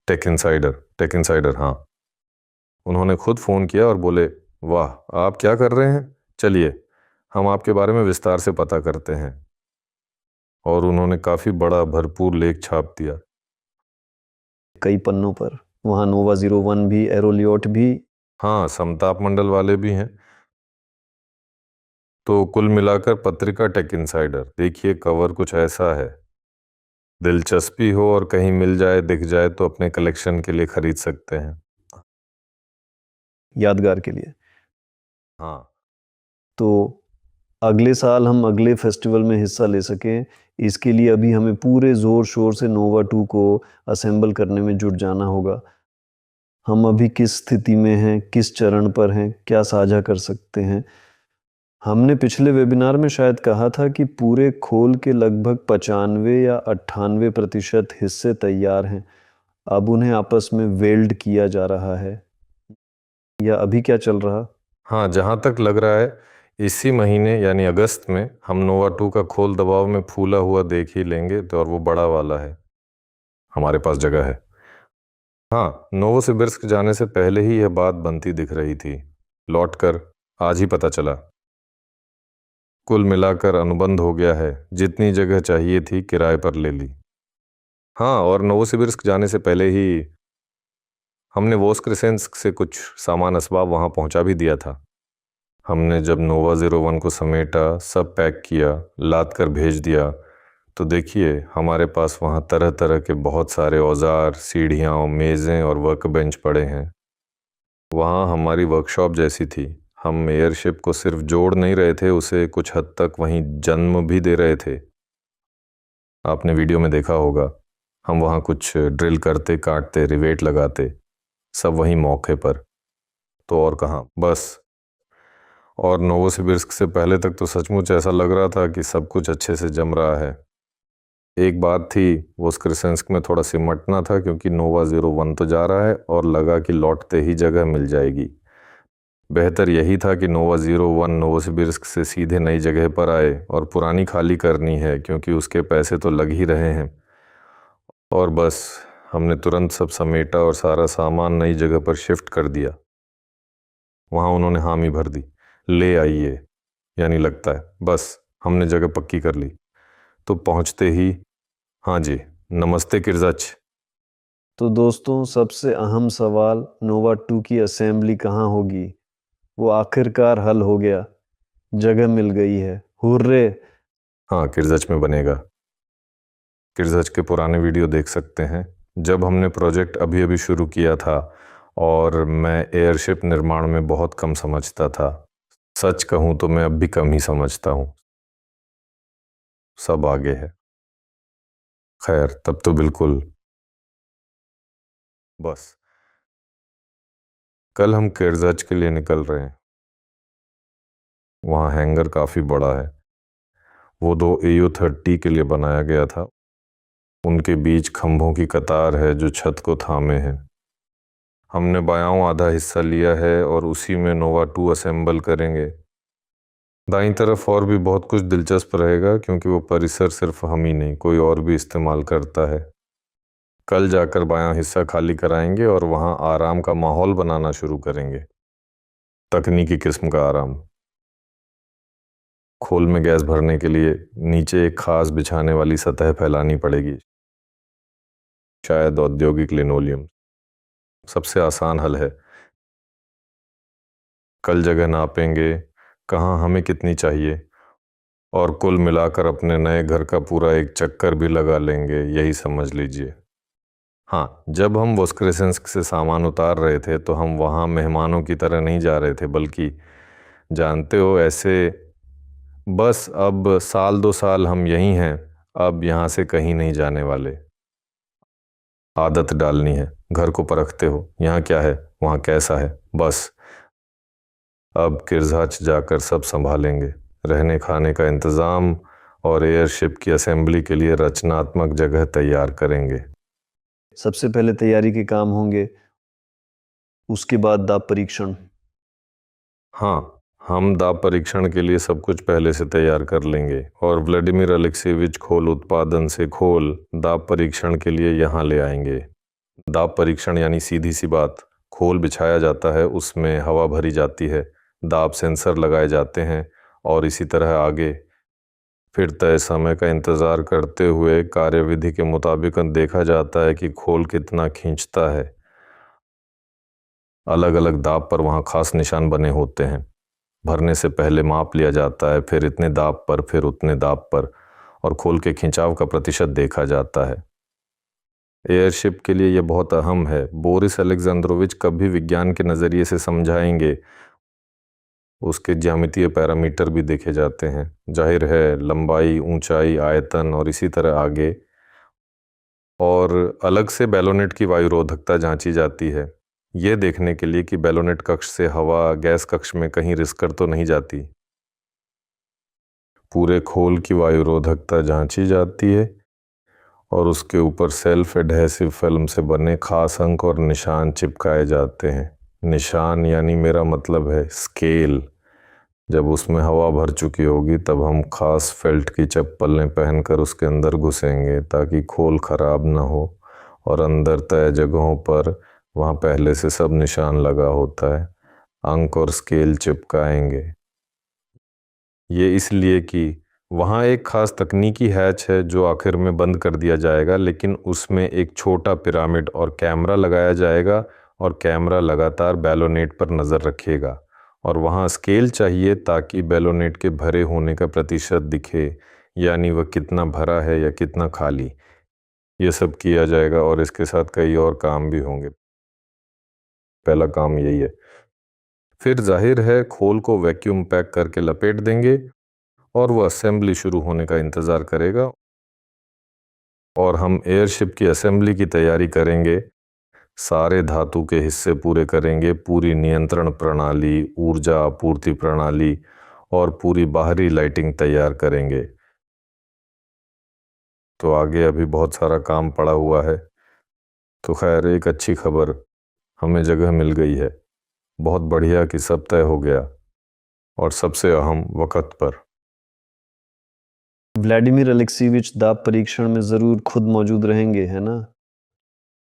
टेक इनसाइडर, हाँ। उन्होंने खुद फ़ोन किया और बोले, वाह आप क्या कर रहे हैं, चलिए हम आपके बारे में विस्तार से पता करते हैं। और उन्होंने काफ़ी बड़ा भरपूर लेख छाप दिया। कई पन्नों पर। वहाँ नोवा 01 भी, एरोलियोट भी। हाँ, समताप मंडल वाले भी हैं। तो कुल मिलाकर पत्रिका टेक इनसाइडर, देखिए कवर कुछ ऐसा है। दिलचस्पी हो और कहीं मिल जाए दिख जाए तो अपने कलेक्शन के लिए खरीद सकते हैं। यादगार के लिए। हाँ, तो अगले साल हम अगले फेस्टिवल में हिस्सा ले सकें, इसके लिए अभी हमें पूरे ज़ोर शोर से नोवा 2 को असेंबल करने में जुट जाना होगा। हम अभी किस स्थिति में हैं, किस चरण पर हैं, क्या साझा कर सकते हैं? हमने पिछले वेबिनार में शायद कहा था कि पूरे खोल के लगभग 95 या 98% हिस्से तैयार हैं। अब उन्हें आपस में वेल्ड किया जा रहा है, या अभी क्या चल रहा? हाँ, जहाँ तक लग रहा है इसी महीने यानी अगस्त में हम नोवा 2 का खोल दबाव में फूला हुआ देख ही लेंगे, तो और वो बड़ा वाला है, हमारे पास जगह है। हाँ, नोवोसिबिर्स्क जाने से पहले ही यह बात बनती दिख रही थी, लौटकर आज ही पता चला। कुल मिलाकर अनुबंध हो गया है, जितनी जगह चाहिए थी किराए पर ले ली। हाँ, और नोवोसिबिर्स्क जाने से पहले ही हमने वोस्क्रेसेंस्क से कुछ सामान असबाब वहाँ पहुँचा भी दिया था। हमने जब नोवा 01 को समेटा, सब पैक किया, लाद कर भेज दिया, तो देखिए हमारे पास वहाँ तरह तरह के बहुत सारे औजार, सीढ़ियाँ, मेज़ें और वर्क बेंच पड़े हैं। वहाँ हमारी वर्कशॉप जैसी थी। हम एयरशिप को सिर्फ जोड़ नहीं रहे थे, उसे कुछ हद तक वहीं जन्म भी दे रहे थे। आपने वीडियो में देखा होगा, हम वहाँ कुछ ड्रिल करते, काटते, रिवेट लगाते, सब वहीं मौके पर। तो और कहाँ, बस। और नोवोसिबिर्स्क से पहले तक तो सचमुच ऐसा लग रहा था कि सब कुछ अच्छे से जम रहा है। एक बात थी, वोस्क्रेसेंस्क में थोड़ा सिमटना था, क्योंकि नोवा 01 तो जा रहा है और लगा कि लौटते ही जगह मिल जाएगी। बेहतर यही था कि नोवा 01 नोवोसिबिर्स्क से सीधे नई जगह पर आए, और पुरानी खाली करनी है क्योंकि उसके पैसे तो लग ही रहे हैं। और बस हमने तुरंत सब समेटा और सारा सामान नई जगह पर शिफ्ट कर दिया। वहाँ उन्होंने हामी भर दी, ले आइए, यानी लगता है बस हमने जगह पक्की कर ली। तो पहुँचते ही, हाँ जी, नमस्ते किर्जच। तो दोस्तों, सबसे अहम सवाल, नोवा 2 की असेंबली कहाँ होगी? वो आखिरकार हल हो गया, जगह मिल गई है। हुर्रे! हाँ, किर्जच में बनेगा। किर्जच के पुराने वीडियो देख सकते हैं, जब हमने प्रोजेक्ट अभी अभी शुरू किया था और मैं एयरशिप निर्माण में बहुत कम समझता था। सच कहूँ तो मैं अब भी कम ही समझता हूँ। सब आगे है। खैर, तब तो बिल्कुल। बस कल हम किर्जच के लिए निकल रहे हैं। वहाँ हैंगर काफ़ी बड़ा है, वो 2 AU-30 के लिए बनाया गया था। उनके बीच खंभों की कतार है जो छत को थामे हैं। हमने बायां आधा हिस्सा लिया है और उसी में नोवा 2 असेंबल करेंगे। दाईं तरफ और भी बहुत कुछ दिलचस्प रहेगा, क्योंकि वो परिसर सिर्फ हम ही नहीं, कोई और भी इस्तेमाल करता है। कल जाकर बायां हिस्सा खाली कराएंगे और वहाँ आराम का माहौल बनाना शुरू करेंगे, तकनीकी किस्म का आराम। खोल में गैस भरने के लिए नीचे एक खास बिछाने वाली सतह फैलानी पड़ेगी, शायद औद्योगिक लिनोलियम। सबसे आसान हल है। कल जगह नापेंगे, कहाँ हमें कितनी चाहिए, और कुल मिलाकर अपने नए घर का पूरा एक चक्कर भी लगा लेंगे, यही समझ लीजिए। हाँ, जब हम वोस्क्रेसेंस्क से सामान उतार रहे थे तो हम वहाँ मेहमानों की तरह नहीं जा रहे थे, बल्कि जानते हो ऐसे, बस अब साल 2 साल हम यहीं हैं, अब यहाँ से कहीं नहीं जाने वाले। आदत डालनी है, घर को परखते हो, यहाँ क्या है वहाँ कैसा है, बस अब किरजाच जाकर सब संभालेंगे, रहने खाने का इंतज़ाम और एयरशिप की असेंबली के लिए रचनात्मक जगह तैयार करेंगे। सबसे पहले तैयारी के काम होंगे, उसके बाद दाब परीक्षण। हाँ, हम दाब परीक्षण के लिए सब कुछ पहले से तैयार कर लेंगे और व्लादिमीर अलेक्सीविच खोल उत्पादन से खोल दाब परीक्षण के लिए यहाँ ले आएंगे। दाब परीक्षण यानी सीधी सी बात, खोल बिछाया जाता है, उसमें हवा भरी जाती है, दाब सेंसर लगाए जाते हैं और इसी तरह आगे। फिर तय समय का इंतज़ार करते हुए कार्यविधि के मुताबिक देखा जाता है कि खोल कितना खींचता है। अलग अलग दाब पर वहाँ खास निशान बने होते हैं। भरने से पहले माप लिया जाता है, फिर इतने दाब पर, फिर उतने दाब पर, और खोल के खिंचाव का प्रतिशत देखा जाता है। एयरशिप के लिए यह बहुत अहम है। बोरिस अलेक्जेंद्रोविच कभी विज्ञान के नज़रिए से समझाएंगे। उसके ज्यामितीय पैरामीटर भी देखे जाते हैं, जाहिर है लंबाई, ऊंचाई, आयतन और इसी तरह आगे। और अलग से बैलोनेट की वायुरोधकता जांची जाती है, ये देखने के लिए कि बैलोनेट कक्ष से हवा गैस कक्ष में कहीं रिसकर तो नहीं जाती। पूरे खोल की वायुरोधकता जांची जाती है और उसके ऊपर सेल्फ एडहेसिव फिल्म से बने खास अंक और निशान चिपकाए जाते हैं। निशान यानी मेरा मतलब है स्केल। जब उसमें हवा भर चुकी होगी तब हम खास फेल्ट की चप्पलें पहनकर उसके अंदर घुसेंगे ताकि खोल खराब ना हो, और अंदर तय जगहों पर वहाँ पहले से सब निशान लगा होता है, अंक और स्केल चिपकाएंगे। ये इसलिए कि वहाँ एक खास तकनीकी हैच है जो आखिर में बंद कर दिया जाएगा, लेकिन उसमें एक छोटा पिरामिड और कैमरा लगाया जाएगा और कैमरा लगातार बैलोनेट पर नज़र रखेगा, और वहाँ स्केल चाहिए ताकि बैलोनेट के भरे होने का प्रतिशत दिखे, यानी वह कितना भरा है या कितना खाली। ये सब किया जाएगा और इसके साथ कई और काम भी होंगे। पहला काम यही है। फिर जाहिर है खोल को वैक्यूम पैक करके लपेट देंगे और वह असेंबली शुरू होने का इंतज़ार करेगा, और हम एयरशिप की असेंबली की तैयारी करेंगे। सारे धातु के हिस्से पूरे करेंगे, पूरी नियंत्रण प्रणाली, ऊर्जा आपूर्ति प्रणाली और पूरी बाहरी लाइटिंग तैयार करेंगे। तो आगे अभी बहुत सारा काम पड़ा हुआ है। तो खैर, एक अच्छी खबर, हमें जगह मिल गई है। बहुत बढ़िया कि सब तय हो गया, और सबसे अहम वक्त पर। व्लादिमीर अलेक्सीविच दाब परीक्षण में जरूर खुद मौजूद रहेंगे, है ना?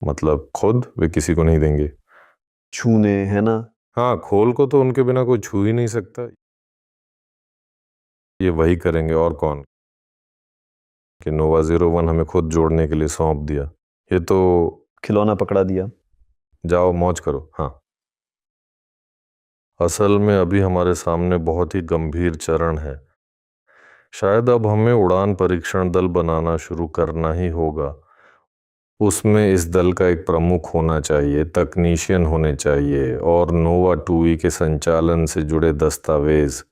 मतलब खुद वे किसी को नहीं देंगे छूने, है ना? हाँ, खोल को तो उनके बिना कोई छू ही नहीं सकता। ये वही करेंगे, और कौन। कि नोवा 01 हमें खुद जोड़ने के लिए सौंप दिया, ये तो खिलौना पकड़ा दिया। जाओ मौज करो। हाँ, असल में अभी हमारे सामने बहुत ही गंभीर चरण है। शायद अब हमें उड़ान परीक्षण दल बनाना शुरू करना ही होगा। उसमें इस दल का एक प्रमुख होना चाहिए, तकनीशियन होने चाहिए, और नोवा 2E के संचालन से जुड़े दस्तावेज,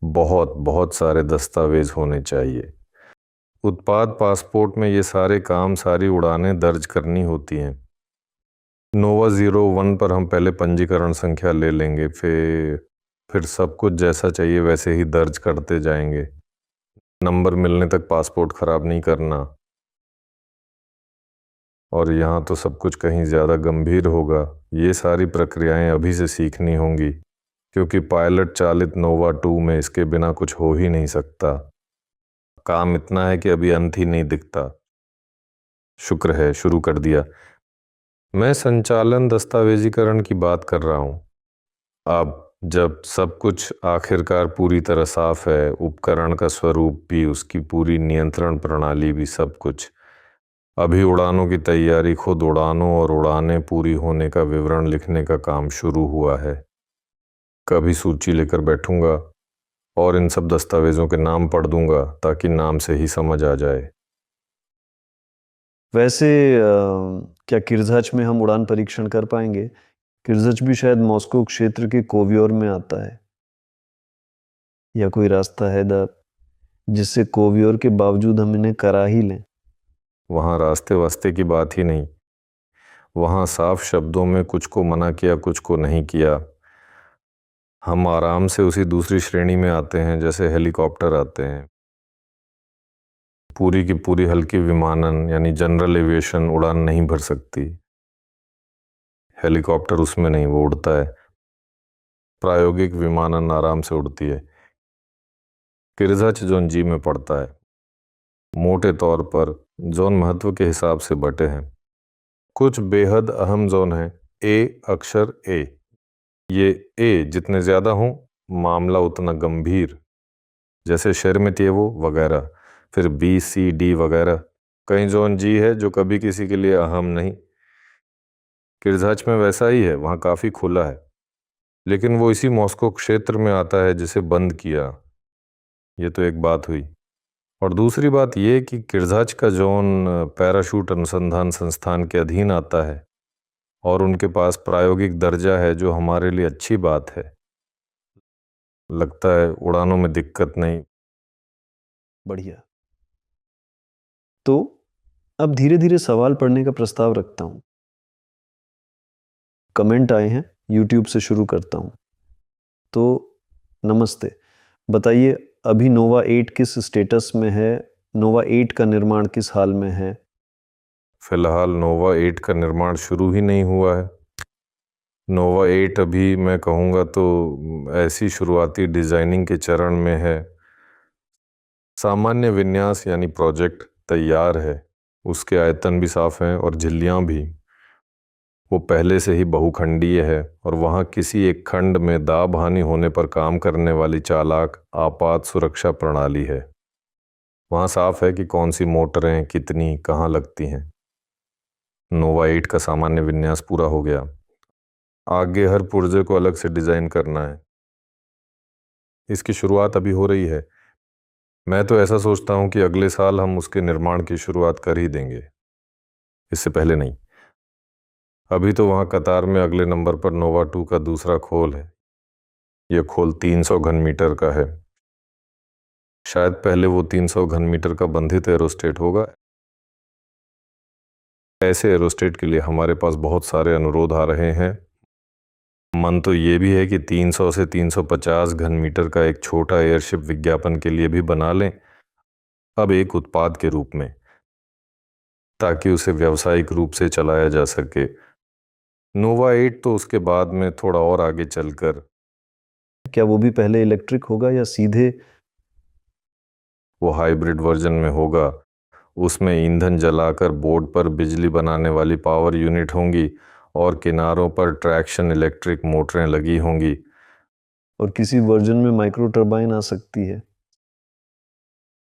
बहुत बहुत सारे दस्तावेज होने चाहिए। उत्पाद पासपोर्ट में ये सारे काम, सारी उड़ानें दर्ज करनी होती हैं। नोवा 01 पर हम पहले पंजीकरण संख्या ले लेंगे, फिर सब कुछ जैसा चाहिए वैसे ही दर्ज करते जाएंगे। नंबर मिलने तक पासपोर्ट खराब नहीं करना। और यहाँ तो सब कुछ कहीं ज़्यादा गंभीर होगा। ये सारी प्रक्रियाएं अभी से सीखनी होंगी, क्योंकि पायलट चालित नोवा 2 में इसके बिना कुछ हो ही नहीं सकता। काम इतना है कि अभी अंत ही नहीं दिखता। शुक्र है शुरू कर दिया। मैं संचालन दस्तावेजीकरण की बात कर रहा हूँ। अब जब सब कुछ आखिरकार पूरी तरह साफ है, उपकरण का स्वरूप भी, उसकी पूरी नियंत्रण प्रणाली भी, सब कुछ, अभी उड़ानों की तैयारी, खुद उड़ानों और उड़ानें पूरी होने का विवरण लिखने का काम शुरू हुआ है। कभी सूची लेकर बैठूंगा और इन सब दस्तावेजों के नाम पढ़ दूंगा ताकि नाम से ही समझ आ जाए। वैसे क्या किर्जाच में हम उड़ान परीक्षण कर पाएंगे? किर्जाच भी शायद मॉस्को क्षेत्र के कोवियोर में आता है। या कोई रास्ता है जिससे कोवियोर के बावजूद हम इन्हें करा ही लें? वहाँ रास्ते वास्ते की बात ही नहीं, वहाँ साफ शब्दों में कुछ को मना किया, कुछ को नहीं किया। हम आराम से उसी दूसरी श्रेणी में आते हैं जैसे हेलीकॉप्टर आते हैं। पूरी की पूरी हल्की विमानन यानी जनरल एविएशन उड़ान नहीं भर सकती। हेलीकॉप्टर उसमें नहीं, वो उड़ता है। प्रायोगिक विमानन आराम से उड़ती है। किर्जाच जोन जी में पड़ता है। मोटे तौर पर जोन महत्व के हिसाब से बटे हैं। कुछ बेहद अहम जोन हैं। ए, अक्षर ए, ये ए जितने ज़्यादा हों मामला उतना गंभीर, जैसे शेरमेतिएवो वगैरह। फिर बी, सी, डी वगैरह। कई जोन जी है जो कभी किसी के लिए अहम नहीं। किर्जाच में वैसा ही है, वहाँ काफ़ी खुला है, लेकिन वो इसी मॉस्को क्षेत्र में आता है जिसे बंद किया। ये तो एक बात हुई। और दूसरी बात ये कि किर्जाच का जोन पैराशूट अनुसंधान संस्थान के अधीन आता है और उनके पास प्रायोगिक दर्जा है, जो हमारे लिए अच्छी बात है। लगता है उड़ानों में दिक्कत नहीं। बढ़िया। तो अब धीरे धीरे सवाल पढ़ने का प्रस्ताव रखता हूं। कमेंट आए हैं, YouTube से शुरू करता हूं। तो नमस्ते, बताइए अभी नोवा 8 किस स्टेटस में है? नोवा 8 का निर्माण किस हाल में है? फिलहाल नोवा 8 का निर्माण शुरू ही नहीं हुआ है। नोवा 8 अभी मैं कहूँगा तो ऐसी शुरुआती डिज़ाइनिंग के चरण में है। सामान्य विन्यास यानी प्रोजेक्ट तैयार है, उसके आयतन भी साफ हैं और झिल्लियाँ भी। वो पहले से ही बहुखंडीय है और वहाँ किसी एक खंड में दाब हानि होने पर काम करने वाली चालाक आपात सुरक्षा प्रणाली है। वहाँ साफ है कि कौन सी मोटरें कितनी कहाँ लगती हैं। नोवा 8 का सामान्य विन्यास पूरा हो गया। आगे हर पुर्जे को अलग से डिज़ाइन करना है। इसकी शुरुआत अभी हो रही है। मैं तो ऐसा सोचता हूँ कि अगले साल हम उसके निर्माण की शुरुआत कर ही देंगे, इससे पहले नहीं। अभी तो वहाँ कतार में अगले नंबर पर नोवा 2 का दूसरा खोल है। यह खोल 300 घन मीटर का है। शायद पहले वो 300 घन मीटर का बंधित एरोस्टेट होगा। ऐसे एरोस्टेट के लिए हमारे पास बहुत सारे अनुरोध आ रहे हैं। मन तो ये भी है कि 300 से 350 घन मीटर का एक छोटा एयरशिप विज्ञापन के लिए भी बना लें, अब एक उत्पाद के रूप में, ताकि उसे व्यावसायिक रूप से चलाया जा सके। नोवा 8 तो उसके बाद में थोड़ा और आगे चलकर। क्या वो भी पहले इलेक्ट्रिक होगा या सीधे? वो हाइब्रिड वर्जन में होगा। उसमें ईंधन जलाकर बोर्ड पर बिजली बनाने वाली पावर यूनिट होंगी और किनारों पर ट्रैक्शन इलेक्ट्रिक मोटरें लगी होंगी। और किसी वर्जन में माइक्रो टर्बाइन आ सकती है?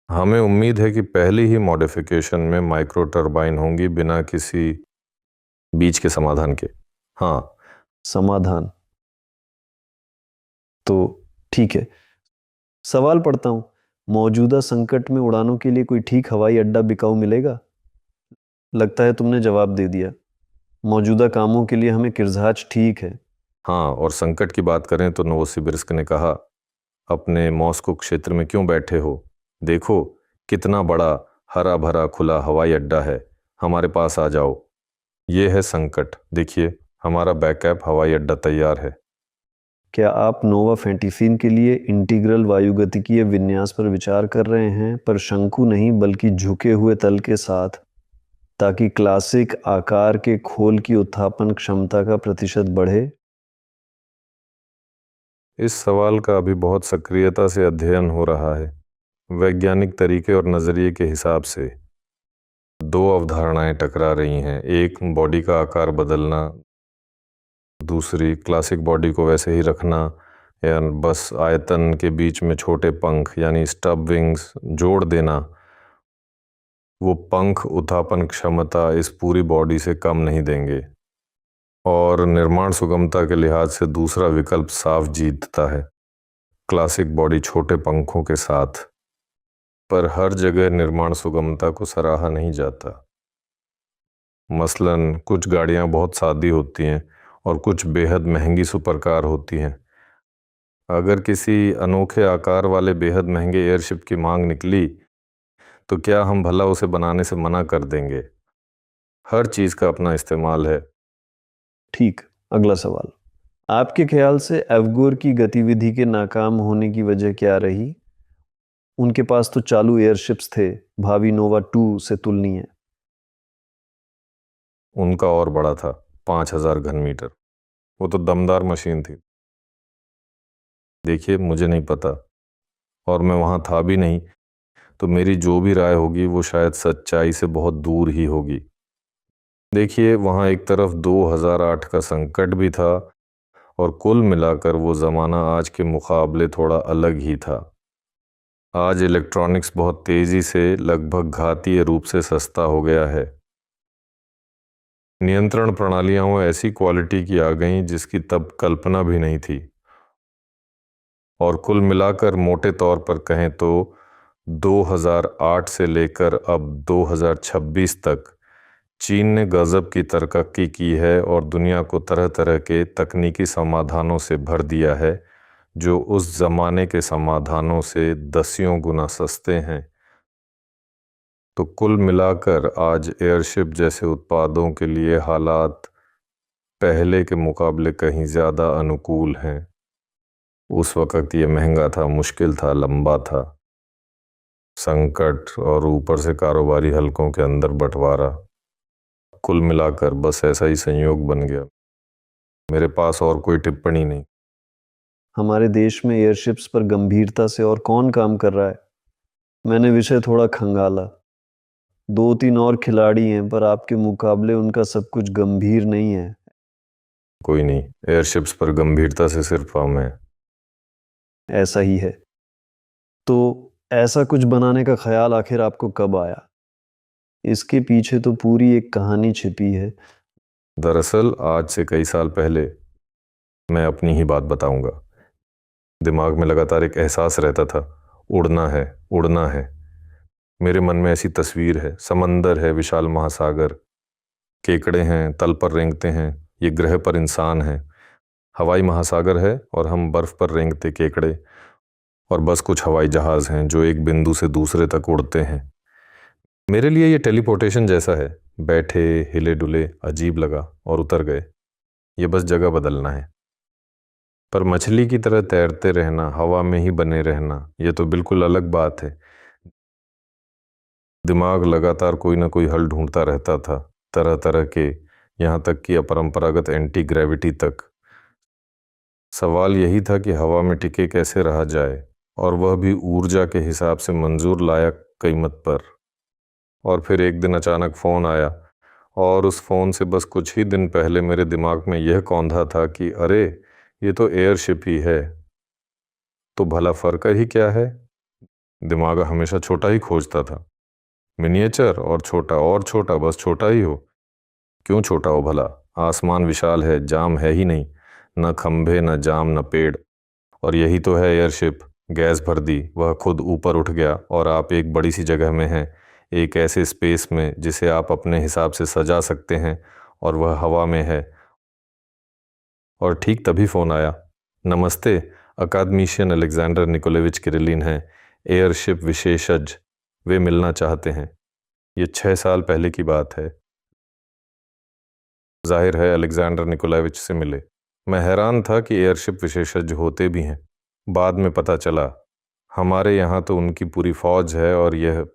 हमें उम्मीद है कि पहली ही मॉडिफिकेशन में माइक्रो टर्बाइन होंगी, बिना किसी बीच के समाधान के। हाँ, समाधान तो ठीक है। सवाल पढ़ता हूं। मौजूदा संकट में उड़ानों के लिए कोई ठीक हवाई अड्डा बिकाऊ मिलेगा? लगता है तुमने जवाब दे दिया। मौजूदा कामों के लिए हमें किर्जाच ठीक है। हाँ, और संकट की बात करें तो नोवोसिबिर्स्क ने कहा, अपने मॉस्को क्षेत्र में क्यों बैठे हो? देखो कितना बड़ा हरा भरा खुला हवाई अड्डा है, हमारे पास आ जाओ। ये है संकट। देखिए, हमारा बैकअप हवाई अड्डा तैयार है। क्या आप नोवा फैंटिफिन के लिए इंटीग्रल वायुगतिकीय विन्यास पर विचार कर रहे हैं, पर शंकु नहीं बल्कि झुके हुए तल के साथ, ताकि क्लासिक आकार के खोल की उत्थापन क्षमता का प्रतिशत बढ़े? इस सवाल का अभी बहुत सक्रियता से अध्ययन हो रहा है। वैज्ञानिक तरीके और नज़रिए के हिसाब से दो अवधारणाएं टकरा रही हैं। एक बॉडी का आकार बदलना, दूसरी क्लासिक बॉडी को वैसे ही रखना या बस आयतन के बीच में छोटे पंख यानी स्टब विंग्स जोड़ देना। वो पंख उत्थापन क्षमता इस पूरी बॉडी से कम नहीं देंगे और निर्माण सुगमता के लिहाज से दूसरा विकल्प साफ जीतता है, क्लासिक बॉडी छोटे पंखों के साथ। पर हर जगह निर्माण सुगमता को सराहा नहीं जाता। मसलन कुछ गाड़ियां बहुत सादी होती हैं और कुछ बेहद महंगी सुपरकार होती हैं। अगर किसी अनोखे आकार वाले बेहद महंगे एयरशिप की मांग निकली तो क्या हम भला उसे बनाने से मना कर देंगे? हर चीज़ का अपना इस्तेमाल है। ठीक, अगला सवाल। आपके ख्याल से एवगोर की गतिविधि के नाकाम होने की वजह क्या रही? उनके पास तो चालू एयरशिप्स थे, भावी नोवा 2 से तुलनीय। उनका और बड़ा था, 5000 घन मीटर। वो तो दमदार मशीन थी। देखिए, मुझे नहीं पता और मैं वहाँ था भी नहीं, तो मेरी जो भी राय होगी वो शायद सच्चाई से बहुत दूर ही होगी। देखिए, वहाँ एक तरफ 2008 का संकट भी था और कुल मिलाकर वो ज़माना आज के मुकाबले थोड़ा अलग ही था। आज इलेक्ट्रॉनिक्स बहुत तेज़ी से, लगभग घातीय रूप से सस्ता हो गया है। नियंत्रण प्रणालियां वो ऐसी क्वालिटी की आ गईं जिसकी तब कल्पना भी नहीं थी। और कुल मिलाकर मोटे तौर पर कहें तो 2008 से लेकर अब 2026 तक चीन ने गजब की तरक्की की है और दुनिया को तरह तरह के तकनीकी समाधानों से भर दिया है जो उस ज़माने के समाधानों से दसियों गुना सस्ते हैं। तो कुल मिलाकर आज एयरशिप जैसे उत्पादों के लिए हालात पहले के मुकाबले कहीं ज़्यादा अनुकूल हैं। उस वक़्त ये महंगा था, मुश्किल था, लंबा था, संकट और ऊपर से कारोबारी हलकों के अंदर बंटवारा। कुल मिलाकर बस ऐसा ही संयोग बन गया। मेरे पास और कोई टिप्पणी नहीं। हमारे देश में एयरशिप्स पर गंभीरता से और कौन काम कर रहा है? मैंने विषय थोड़ा खंगाला। 2-3 और खिलाड़ी हैं, पर आपके मुकाबले उनका सब कुछ गंभीर नहीं है। कोई नहीं, एयरशिप्स पर गंभीरता से सिर्फ हम हैं। ऐसा ही है। तो ऐसा कुछ बनाने का ख्याल आखिर आपको कब आया? इसके पीछे तो पूरी एक कहानी छिपी है। दरअसल आज से कई साल पहले, मैं अपनी ही बात बताऊंगा। दिमाग में लगातार एक एहसास रहता था, उड़ना है, उड़ना है। मेरे मन में ऐसी तस्वीर है, समंदर है, विशाल महासागर, केकड़े हैं, तल पर रेंगते हैं, ये ग्रह पर इंसान है। हवाई महासागर है और हम बर्फ पर रेंगते केकड़े, और बस कुछ हवाई जहाज़ हैं जो एक बिंदु से दूसरे तक उड़ते हैं। मेरे लिए ये टेलीपोर्टेशन जैसा है, बैठे, हिले डुले, अजीब लगा और उतर गए। ये बस जगह बदलना है। पर मछली की तरह तैरते रहना, हवा में ही बने रहना, ये तो बिल्कुल अलग बात है। दिमाग लगातार कोई ना कोई हल ढूंढता रहता था, तरह तरह के, यहाँ तक कि अपरंपरागत एंटी ग्रेविटी तक। सवाल यही था कि हवा में टिके कैसे रहा जाए, और वह भी ऊर्जा के हिसाब से मंजूर लायक कीमत पर। और फिर एक दिन अचानक फ़ोन आया, और उस फ़ोन से बस कुछ ही दिन पहले मेरे दिमाग में यह कौंधा था कि अरे, ये तो एयरशिप ही है। तो भला फ़र्क ही क्या है? दिमाग हमेशा छोटा ही खोजता था, मिनिएचर और छोटा, बस छोटा ही हो। क्यों छोटा हो भला? आसमान विशाल है, जाम है ही नहीं, न खंभे, न जाम, न पेड़। और यही तो है एयरशिप। गैस भर दी, वह खुद ऊपर उठ गया और आप एक बड़ी सी जगह में हैं, एक ऐसे स्पेस में जिसे आप अपने हिसाब से सजा सकते हैं, और वह हवा में है। और ठीक तभी फ़ोन आया। नमस्ते, अकादमिशियन अलेक्जेंडर निकोलेविच किरिलिन हैं, एयरशिप विशेषज्ञ। वे मिलना चाहते हैं। ये 6 साल पहले की बात है। जाहिर है अलेक्जेंडर निकोलाइविच से मिले। मैं हैरान था कि एयरशिप विशेषज्ञ होते भी हैं। बाद में पता चला हमारे यहाँ तो उनकी पूरी फौज है, और यह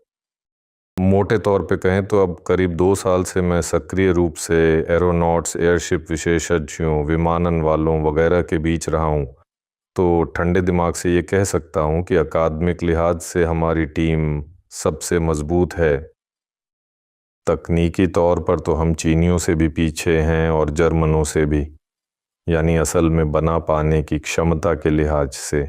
मोटे तौर पे कहें तो अब करीब 2 साल से मैं सक्रिय रूप से एरोनॉट्स, एयरशिप विशेषज्ञों, विमानन वालों वगैरह के बीच रहा हूँ। तो ठंडे दिमाग से ये कह सकता हूँ कि अकादमिक लिहाज से हमारी टीम सबसे मजबूत है। तकनीकी तौर पर तो हम चीनियों से भी पीछे हैं और जर्मनों से भी, यानी असल में बना पाने की क्षमता के लिहाज से।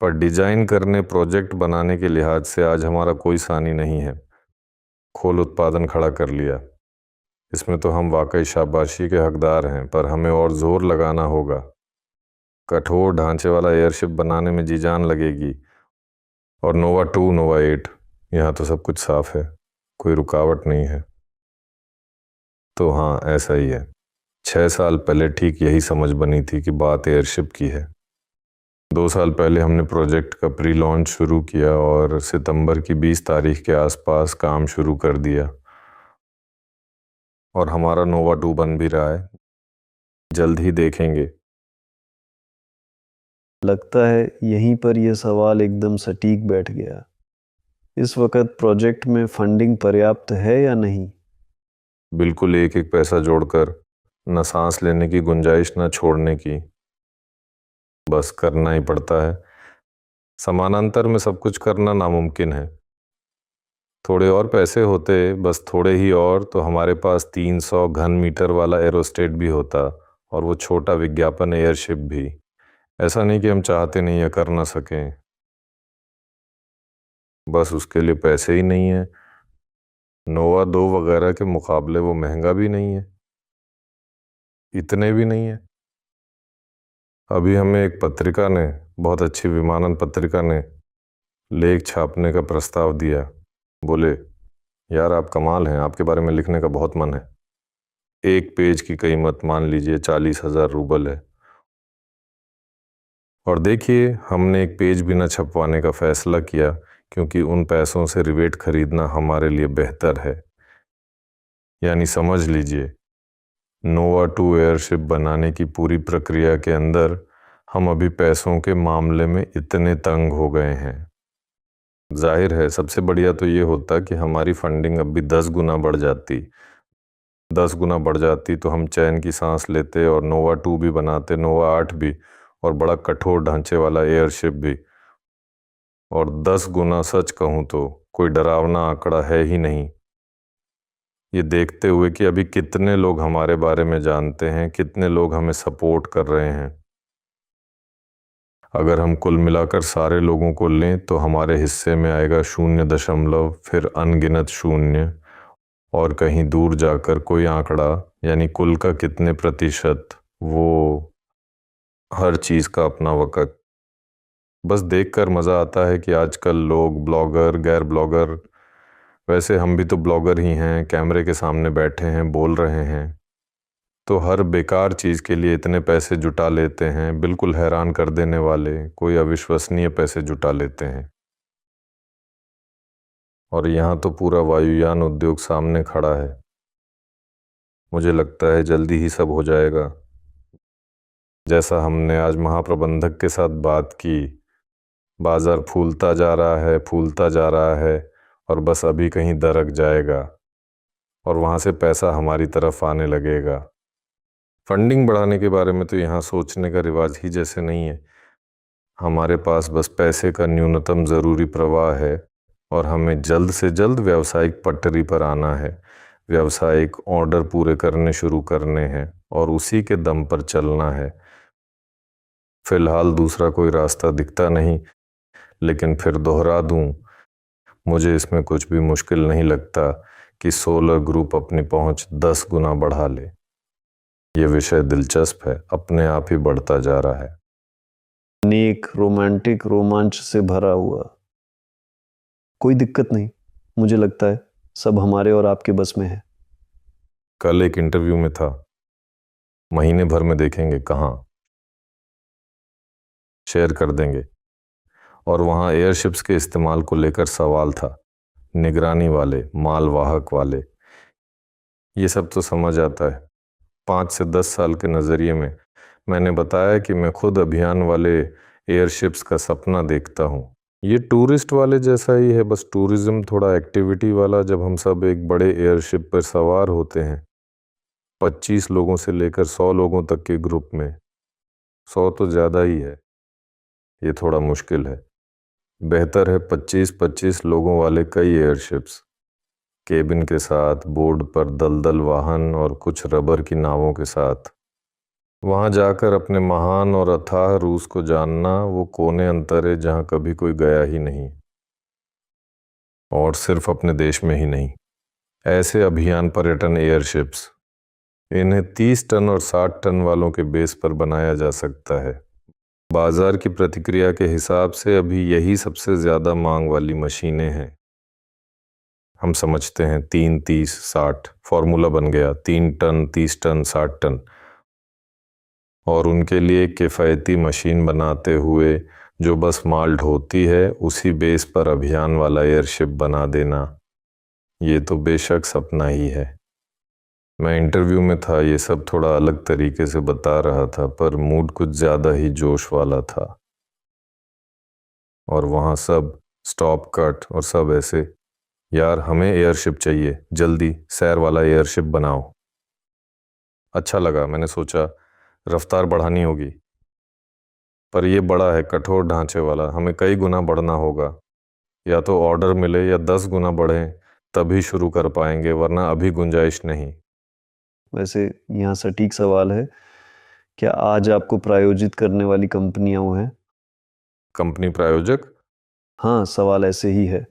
पर डिजाइन करने, प्रोजेक्ट बनाने के लिहाज से आज हमारा कोई सानी नहीं है। खोल उत्पादन खड़ा कर लिया। इसमें तो हम वाकई शाबाशी के हकदार हैं, पर हमें और जोर लगाना होगा। कठोर ढांचे वाला एयरशिप बनाने में जी जान लगेगी। और नोवा 2, नोवा 8, यहाँ तो सब कुछ साफ है, कोई रुकावट नहीं है। तो हाँ, ऐसा ही है। 6 साल पहले ठीक यही समझ बनी थी कि बात एयरशिप की है। 2 साल पहले हमने प्रोजेक्ट का प्री लॉन्च शुरू किया और सितंबर की 20 तारीख के आसपास काम शुरू कर दिया। और हमारा नोवा 2 बन भी रहा है, जल्द ही देखेंगे। लगता है यहीं पर यह सवाल एकदम सटीक बैठ गया। इस वक्त प्रोजेक्ट में फंडिंग पर्याप्त है या नहीं? बिल्कुल, एक एक पैसा जोड़कर, न सांस लेने की गुंजाइश न छोड़ने की, बस करना ही पड़ता है। समानांतर में सब कुछ करना नामुमकिन है। थोड़े और पैसे होते, बस थोड़े ही और, तो हमारे पास 300 घन मीटर वाला एरोस्टेट भी होता और वो छोटा विज्ञापन एयरशिप भी। ऐसा नहीं कि हम चाहते नहीं या कर ना सकें, बस उसके लिए पैसे ही नहीं है। नोवा 2 वगैरह के मुकाबले वो महंगा भी नहीं है, इतने भी नहीं है। अभी हमें एक पत्रिका ने, बहुत अच्छी विमानन पत्रिका ने, लेख छापने का प्रस्ताव दिया। बोले, यार आप कमाल हैं, आपके बारे में लिखने का बहुत मन है। एक पेज की कीमत मान लीजिए 40,000 रूबल है। और देखिए, हमने एक पेज भी न छपवाने का फैसला किया, क्योंकि उन पैसों से रिवेट खरीदना हमारे लिए बेहतर है। यानी समझ लीजिए, नोवा 2 एयरशिप बनाने की पूरी प्रक्रिया के अंदर हम अभी पैसों के मामले में इतने तंग हो गए हैं। जाहिर है, सबसे बढ़िया तो ये होता कि हमारी फंडिंग अब भी 10 गुना बढ़ जाती। 10 गुना बढ़ जाती तो हम चैन की सांस लेते और नोवा 2 भी बनाते, नोवा 8 भी, और बड़ा कठोर ढांचे वाला एयरशिप भी। और 10 गुना सच कहूँ तो कोई डरावना आंकड़ा है ही नहीं, ये देखते हुए कि अभी कितने लोग हमारे बारे में जानते हैं, कितने लोग हमें सपोर्ट कर रहे हैं। अगर हम कुल मिलाकर सारे लोगों को लें तो हमारे हिस्से में आएगा 0 फिर अनगिनत शून्य, और कहीं दूर जाकर कोई आंकड़ा, यानी कुल का कितने प्रतिशत, वो हर चीज़ का अपना वक़्त। बस देखकर मज़ा आता है कि आजकल लोग, ब्लॉगर, गैर ब्लॉगर, वैसे हम भी तो ब्लॉगर ही हैं, कैमरे के सामने बैठे हैं, बोल रहे हैं, तो हर बेकार चीज़ के लिए इतने पैसे जुटा लेते हैं। बिल्कुल हैरान कर देने वाले, कोई अविश्वसनीय पैसे जुटा लेते हैं। और यहाँ तो पूरा वायुयान उद्योग सामने खड़ा है। मुझे लगता है जल्दी ही सब हो जाएगा। जैसा हमने आज महाप्रबंधक के साथ बात की, बाजार फूलता जा रहा है, फूलता जा रहा है, और बस अभी कहीं दरक जाएगा और वहाँ से पैसा हमारी तरफ आने लगेगा। फंडिंग बढ़ाने के बारे में तो यहाँ सोचने का रिवाज ही जैसे नहीं है। हमारे पास बस पैसे का न्यूनतम ज़रूरी प्रवाह है और हमें जल्द से जल्द व्यावसायिक पटरी पर आना है, व्यावसायिक ऑर्डर पूरे करने शुरू करने हैं और उसी के दम पर चलना है। फिलहाल दूसरा कोई रास्ता दिखता नहीं, लेकिन फिर दोहरा दूं, मुझे इसमें कुछ भी मुश्किल नहीं लगता कि सोलर ग्रुप अपनी पहुंच 10 गुना बढ़ा ले। ये विषय दिलचस्प है, अपने आप ही बढ़ता जा रहा है। नेक, रोमांटिक, रोमांच से भरा हुआ। कोई दिक्कत नहीं, मुझे लगता है सब हमारे और आपके बस में है। कल एक इंटरव्यू में था, महीने भर में देखेंगे कहाँ, शेयर कर देंगे। और वहाँ एयरशिप्स के इस्तेमाल को लेकर सवाल था, निगरानी वाले, मालवाहक वाले। ये सब तो समझ आता है। 5 से 10 साल के नज़रिए में मैंने बताया कि मैं खुद अभियान वाले एयरशिप्स का सपना देखता हूँ। ये टूरिस्ट वाले जैसा ही है, बस टूरिज़्म थोड़ा एक्टिविटी वाला। जब हम सब एक बड़े एयरशिप पर सवार होते हैं, 25 लोगों से लेकर 100 लोगों तक के ग्रुप में, 100 तो ज़्यादा ही है, ये थोड़ा मुश्किल है। बेहतर है 25-25 लोगों वाले कई एयरशिप्स, केबिन के साथ, बोर्ड पर दलदल वाहन और कुछ रबर की नावों के साथ। वहाँ जाकर अपने महान और अथाह रूस को जानना, वो कोने अंतरे जहाँ कभी कोई गया ही नहीं, और सिर्फ अपने देश में ही नहीं। ऐसे अभियान पर्यटन एयरशिप्स, इन्हें 30 टन और 60 टन वालों के बेस पर बनाया जा सकता है। बाजार की प्रतिक्रिया के हिसाब से अभी यही सबसे ज़्यादा मांग वाली मशीनें हैं। हम समझते हैं 3, 30, 60 फॉर्मूला बन गया, 3 टन, 30 टन, 60 टन। और उनके लिए किफ़ायती मशीन बनाते हुए जो बस माल ढोती है, उसी बेस पर अभियान वाला एयरशिप बना देना, ये तो बेशक सपना ही है। मैं इंटरव्यू में था, ये सब थोड़ा अलग तरीके से बता रहा था, पर मूड कुछ ज़्यादा ही जोश वाला था। और वहाँ सब स्टॉप कट और सब ऐसे, यार हमें एयरशिप चाहिए, जल्दी सैर वाला एयरशिप बनाओ। अच्छा लगा, मैंने सोचा रफ्तार बढ़ानी होगी, पर ये बड़ा है, कठोर ढांचे वाला, हमें कई गुना बढ़ना होगा। या तो ऑर्डर मिले या 10 गुना बढ़ें, तभी शुरू कर पाएंगे, वरना अभी गुंजाइश नहीं। वैसे यहाँ सटीक सवाल है, क्या आज आपको प्रायोजित करने वाली कंपनियां वो हैं? कंपनी प्रायोजक? हाँ, सवाल ऐसे ही है।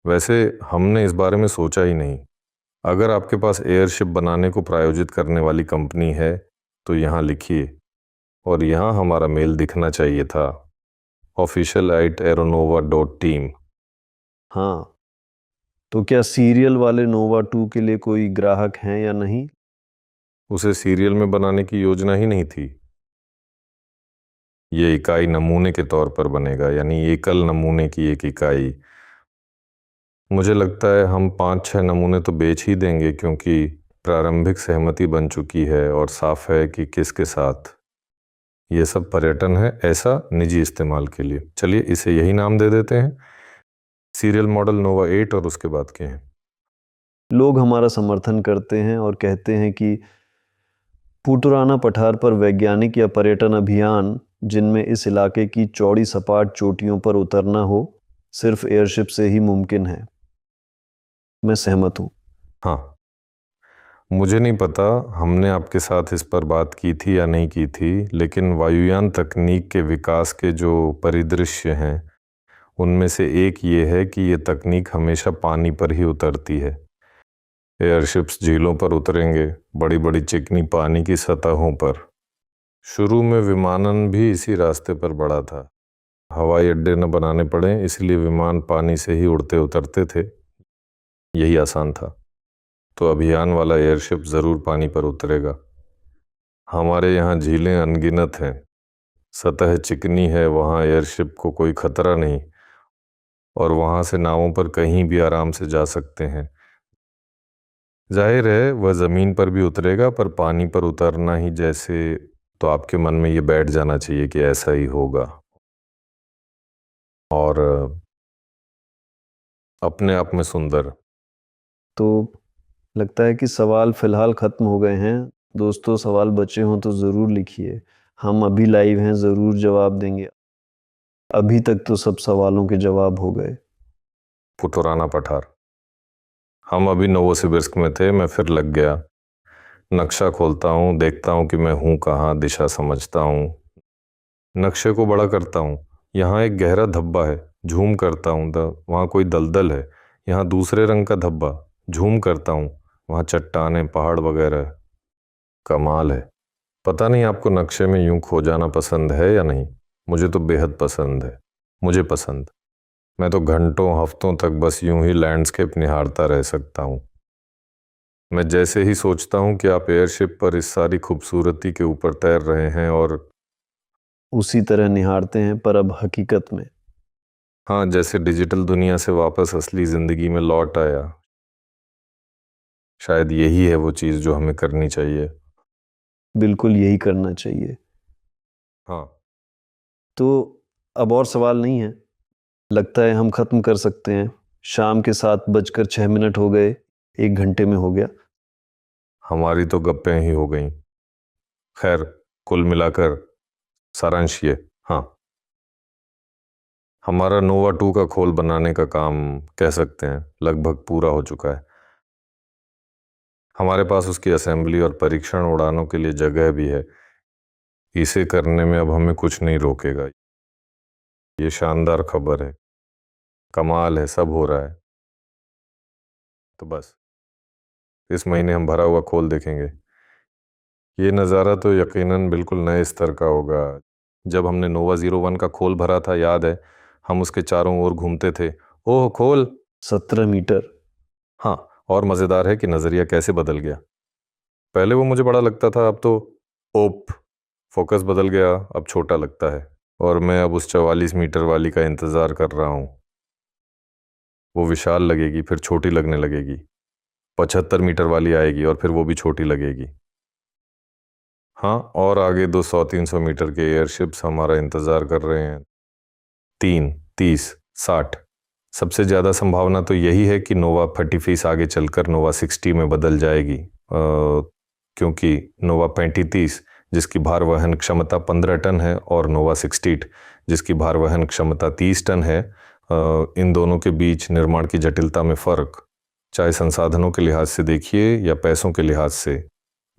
वैसे हमने इस बारे में सोचा ही नहीं। अगर आपके पास एयरशिप बनाने को प्रायोजित करने वाली कंपनी है तो यहाँ लिखिए, और यहाँ हमारा मेल दिखना चाहिए था, official@aeronova.team। हाँ, तो क्या सीरियल वाले नोवा 2 के लिए कोई ग्राहक हैं या नहीं? उसे सीरियल में बनाने की योजना ही नहीं थी। ये इकाई नमूने के तौर पर बनेगा, यानी एकल नमूने की एक इकाई। मुझे लगता है हम 5-6 नमूने तो बेच ही देंगे, क्योंकि प्रारंभिक सहमति बन चुकी है और साफ है कि किसके साथ। ये सब पर्यटन है, ऐसा निजी इस्तेमाल के लिए। चलिए इसे यही नाम दे देते हैं, सीरियल मॉडल नोवा 8, और उसके बाद के हैं। लोग हमारा समर्थन करते हैं और कहते हैं कि पुटुराना पठार पर वैज्ञानिक या पर्यटन अभियान जिनमें इस इलाके की चौड़ी सपाट चोटियों पर उतरना हो, सिर्फ एयरशिप से ही मुमकिन है। मैं सहमत हूँ। हाँ, मुझे नहीं पता हमने आपके साथ इस पर बात की थी या नहीं की थी, लेकिन वायुयान तकनीक के विकास के जो परिदृश्य हैं, उनमें से एक ये है कि ये तकनीक हमेशा पानी पर ही उतरती है। एयरशिप्स झीलों पर उतरेंगे, बड़ी बड़ी चिकनी पानी की सतहों पर। शुरू में विमानन भी इसी रास्ते पर बढ़ा था। हवाई अड्डे न बनाने पड़े, इसलिए विमान पानी से ही उड़ते उतरते थे, यही आसान था। तो अभियान वाला एयरशिप ज़रूर पानी पर उतरेगा। हमारे यहाँ झीलें अनगिनत हैं, सतह चिकनी है, वहाँ एयरशिप को कोई खतरा नहीं, और वहाँ से नावों पर कहीं भी आराम से जा सकते हैं। जाहिर है वह ज़मीन पर भी उतरेगा, पर पानी पर उतरना ही जैसे, तो आपके मन में ये बैठ जाना चाहिए कि ऐसा ही होगा। और अपने आप में सुंदर। तो लगता है कि सवाल फिलहाल ख़त्म हो गए हैं। दोस्तों, सवाल बचे हों तो ज़रूर लिखिए। हम अभी लाइव हैं, ज़रूर जवाब देंगे। अभी तक तो सब सवालों के जवाब हो गए। पुटुराना पठार। हम अभी नोवोसिबिर्स्क में थे, मैं फिर लग गया। नक्शा खोलता हूँ, देखता हूँ कि मैं हूँ कहाँ, दिशा समझता हूँ, नक्शे को बड़ा करता हूँ। यहाँ एक गहरा धब्बा है, झूम करता हूँ, वहाँ कोई दलदल है। यहाँ दूसरे रंग का धब्बा, झूम करता हूँ, वहाँ चट्टानें, पहाड़ वगैरह। कमाल है। पता नहीं आपको नक्शे में यूं खो जाना पसंद है या नहीं, मुझे तो बेहद पसंद है। मुझे पसंद, मैं तो घंटों हफ्तों तक बस यूं ही लैंडस्केप निहारता रह सकता हूँ। मैं जैसे ही सोचता हूँ कि आप एयरशिप पर इस सारी खूबसूरती के ऊपर तैर रहे हैं, और उसी तरह निहारते हैं, पर अब हकीकत में। हाँ, जैसे डिजिटल दुनिया से वापस असली ज़िंदगी में लौट आया। शायद यही है वो चीज़ जो हमें करनी चाहिए। बिल्कुल यही करना चाहिए। हाँ, तो अब और सवाल नहीं है, लगता है हम ख़त्म कर सकते हैं। शाम के 7:06 हो गए, 1 घंटे में हो गया। हमारी तो गप्पें ही हो गईं। खैर, कुल मिलाकर सारांश ये, हाँ, हमारा नोवा 2 का खोल बनाने का काम कह सकते हैं लगभग पूरा हो चुका है। हमारे पास उसकी असेंबली और परीक्षण उड़ानों के लिए जगह भी है। इसे करने में अब हमें कुछ नहीं रोकेगा। ये शानदार खबर है, कमाल है, सब हो रहा है। तो बस इस महीने हम भरा हुआ खोल देखेंगे। ये नज़ारा तो यकीनन बिल्कुल नए स्तर का होगा। जब हमने नोवा 01 का खोल भरा था, याद है, हम उसके चारों ओर घूमते थे। ओह खोल! 17 मीटर। हाँ, और मज़ेदार है कि नज़रिया कैसे बदल गया। पहले वो मुझे बड़ा लगता था, अब तो ओप, फोकस बदल गया, अब छोटा लगता है। और मैं अब उस 44 मीटर वाली का इंतज़ार कर रहा हूँ। वो विशाल लगेगी, फिर छोटी लगने लगेगी। 75 मीटर वाली आएगी और फिर वो भी छोटी लगेगी। हाँ, और आगे 200-300 मीटर के एयरशिप्स हमारा इंतज़ार कर रहे हैं। 3, 30, 60। सबसे ज़्यादा संभावना तो यही है कि नोवा 30 फीस आगे चलकर नोवा 60 में बदल जाएगी, क्योंकि नोवा 35 जिसकी भार वहन क्षमता 15 टन है और नोवा 68 जिसकी भार वहन क्षमता 30 टन है, इन दोनों के बीच निर्माण की जटिलता में फ़र्क, चाहे संसाधनों के लिहाज से देखिए या पैसों के लिहाज से,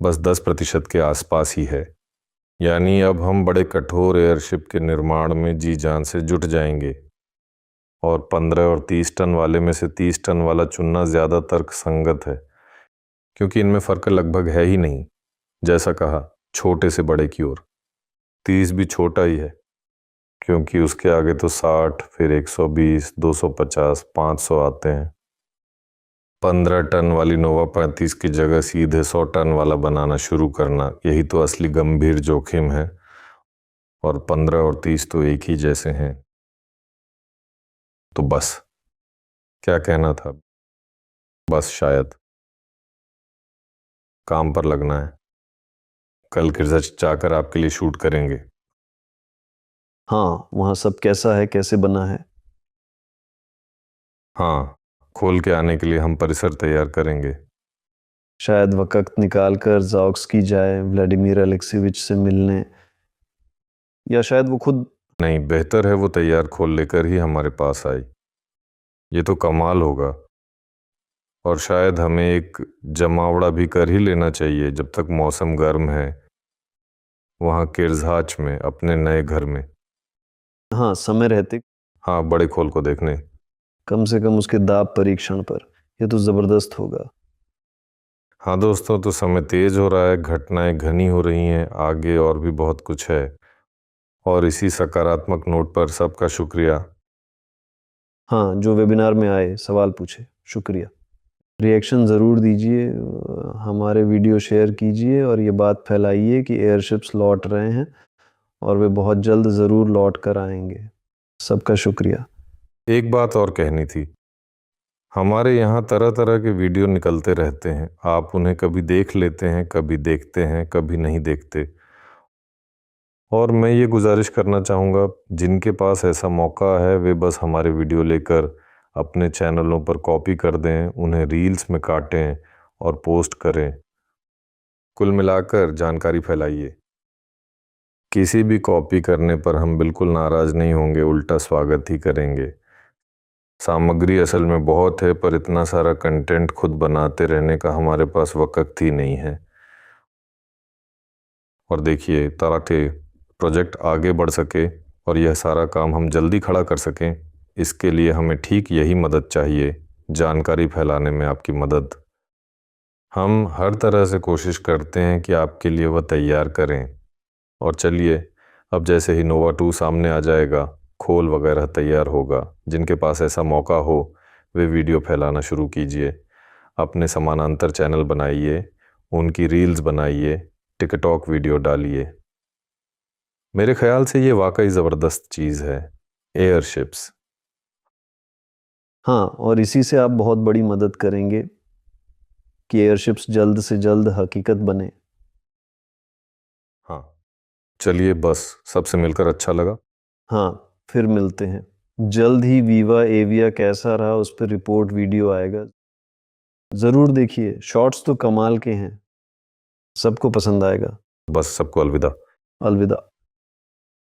बस 10% के आसपास ही है। यानी अब हम बड़े कठोर एयरशिप के निर्माण में जी जान से जुट जाएंगे और 15 और 30 टन वाले में से 30 टन वाला चुनना ज़्यादा तर्कसंगत है, क्योंकि इनमें फ़र्क लगभग है ही नहीं। जैसा कहा, छोटे से बड़े की ओर। 30 भी छोटा ही है, क्योंकि उसके आगे तो 60, फिर 120, 250, 500 आते हैं। 15 टन वाली नोवा 35 की जगह सीधे 100 टन वाला बनाना शुरू करना, यही तो असली गंभीर जोखिम है। और 15 और 30 तो एक ही जैसे हैं। तो बस, क्या कहना था? बस शायद काम पर लगना है। कल रिसर्च जाकर आपके लिए शूट करेंगे। हाँ, वहाँ सब कैसा है, कैसे बना है? हाँ, खोल के आने के लिए हम परिसर तैयार करेंगे। शायद वक्त निकाल कर ज़ाओक्स्की जाए व्लादिमीर अलेक्सीविच से मिलने, या शायद वो खुद। नहीं, बेहतर है वो तैयार खोल लेकर ही हमारे पास आई। ये तो कमाल होगा। और शायद हमें एक जमावड़ा भी कर ही लेना चाहिए जब तक मौसम गर्म है, वहाँ किर्जहाच में, अपने नए घर में। हाँ, समय रहते। हाँ, बड़े खोल को देखने। कम से कम उसके दाब परीक्षण पर। ये तो ज़बरदस्त होगा। हाँ दोस्तों, तो समय तेज हो रहा है, घटनाएं घनी हो रही हैं, आगे और भी बहुत कुछ है। और इसी सकारात्मक नोट पर सबका शुक्रिया। हाँ, जो वेबिनार में आए, सवाल पूछे, शुक्रिया। रिएक्शन ज़रूर दीजिए, हमारे वीडियो शेयर कीजिए और ये बात फैलाइए कि एयरशिप्स लौट रहे हैं और वे बहुत जल्द ज़रूर लौट कर आएंगे। सबका शुक्रिया। एक बात और कहनी थी। हमारे यहाँ तरह तरह के वीडियो निकलते रहते हैं, आप उन्हें कभी देख लेते हैं, कभी देखते हैं, कभी नहीं देखते। और मैं ये गुजारिश करना चाहूँगा, जिनके पास ऐसा मौका है वे बस हमारे वीडियो लेकर अपने चैनलों पर कॉपी कर दें, उन्हें रील्स में काटें और पोस्ट करें। कुल मिलाकर जानकारी फैलाइए। किसी भी कॉपी करने पर हम बिल्कुल नाराज़ नहीं होंगे, उल्टा स्वागत ही करेंगे। सामग्री असल में बहुत है, पर इतना सारा कंटेंट खुद बनाते रहने का हमारे पास वक्त ही नहीं है। और देखिए, ताकि प्रोजेक्ट आगे बढ़ सके और यह सारा काम हम जल्दी खड़ा कर सकें, इसके लिए हमें ठीक यही मदद चाहिए, जानकारी फैलाने में आपकी मदद। हम हर तरह से कोशिश करते हैं कि आपके लिए वह तैयार करें। और चलिए, अब जैसे ही नोवा 2 सामने आ जाएगा, खोल वगैरह तैयार होगा, जिनके पास ऐसा मौका हो वे वीडियो फैलाना शुरू कीजिए। अपने समानांतर चैनल बनाइए, उनकी रील्स बनाइए, टिकटॉक वीडियो डालिए। मेरे ख्याल से ये वाकई ज़बरदस्त चीज़ है, एयरशिप्स। हाँ, और इसी से आप बहुत बड़ी मदद करेंगे कि एयरशिप्स जल्द से जल्द हकीकत बने। हाँ, चलिए, बस सबसे मिलकर अच्छा लगा। हाँ, फिर मिलते हैं जल्द ही। वीवा एविया कैसा रहा उस पर रिपोर्ट वीडियो आएगा, ज़रूर देखिए। शॉट्स तो कमाल के हैं, सबको पसंद आएगा। बस सबको अलविदा। अलविदा।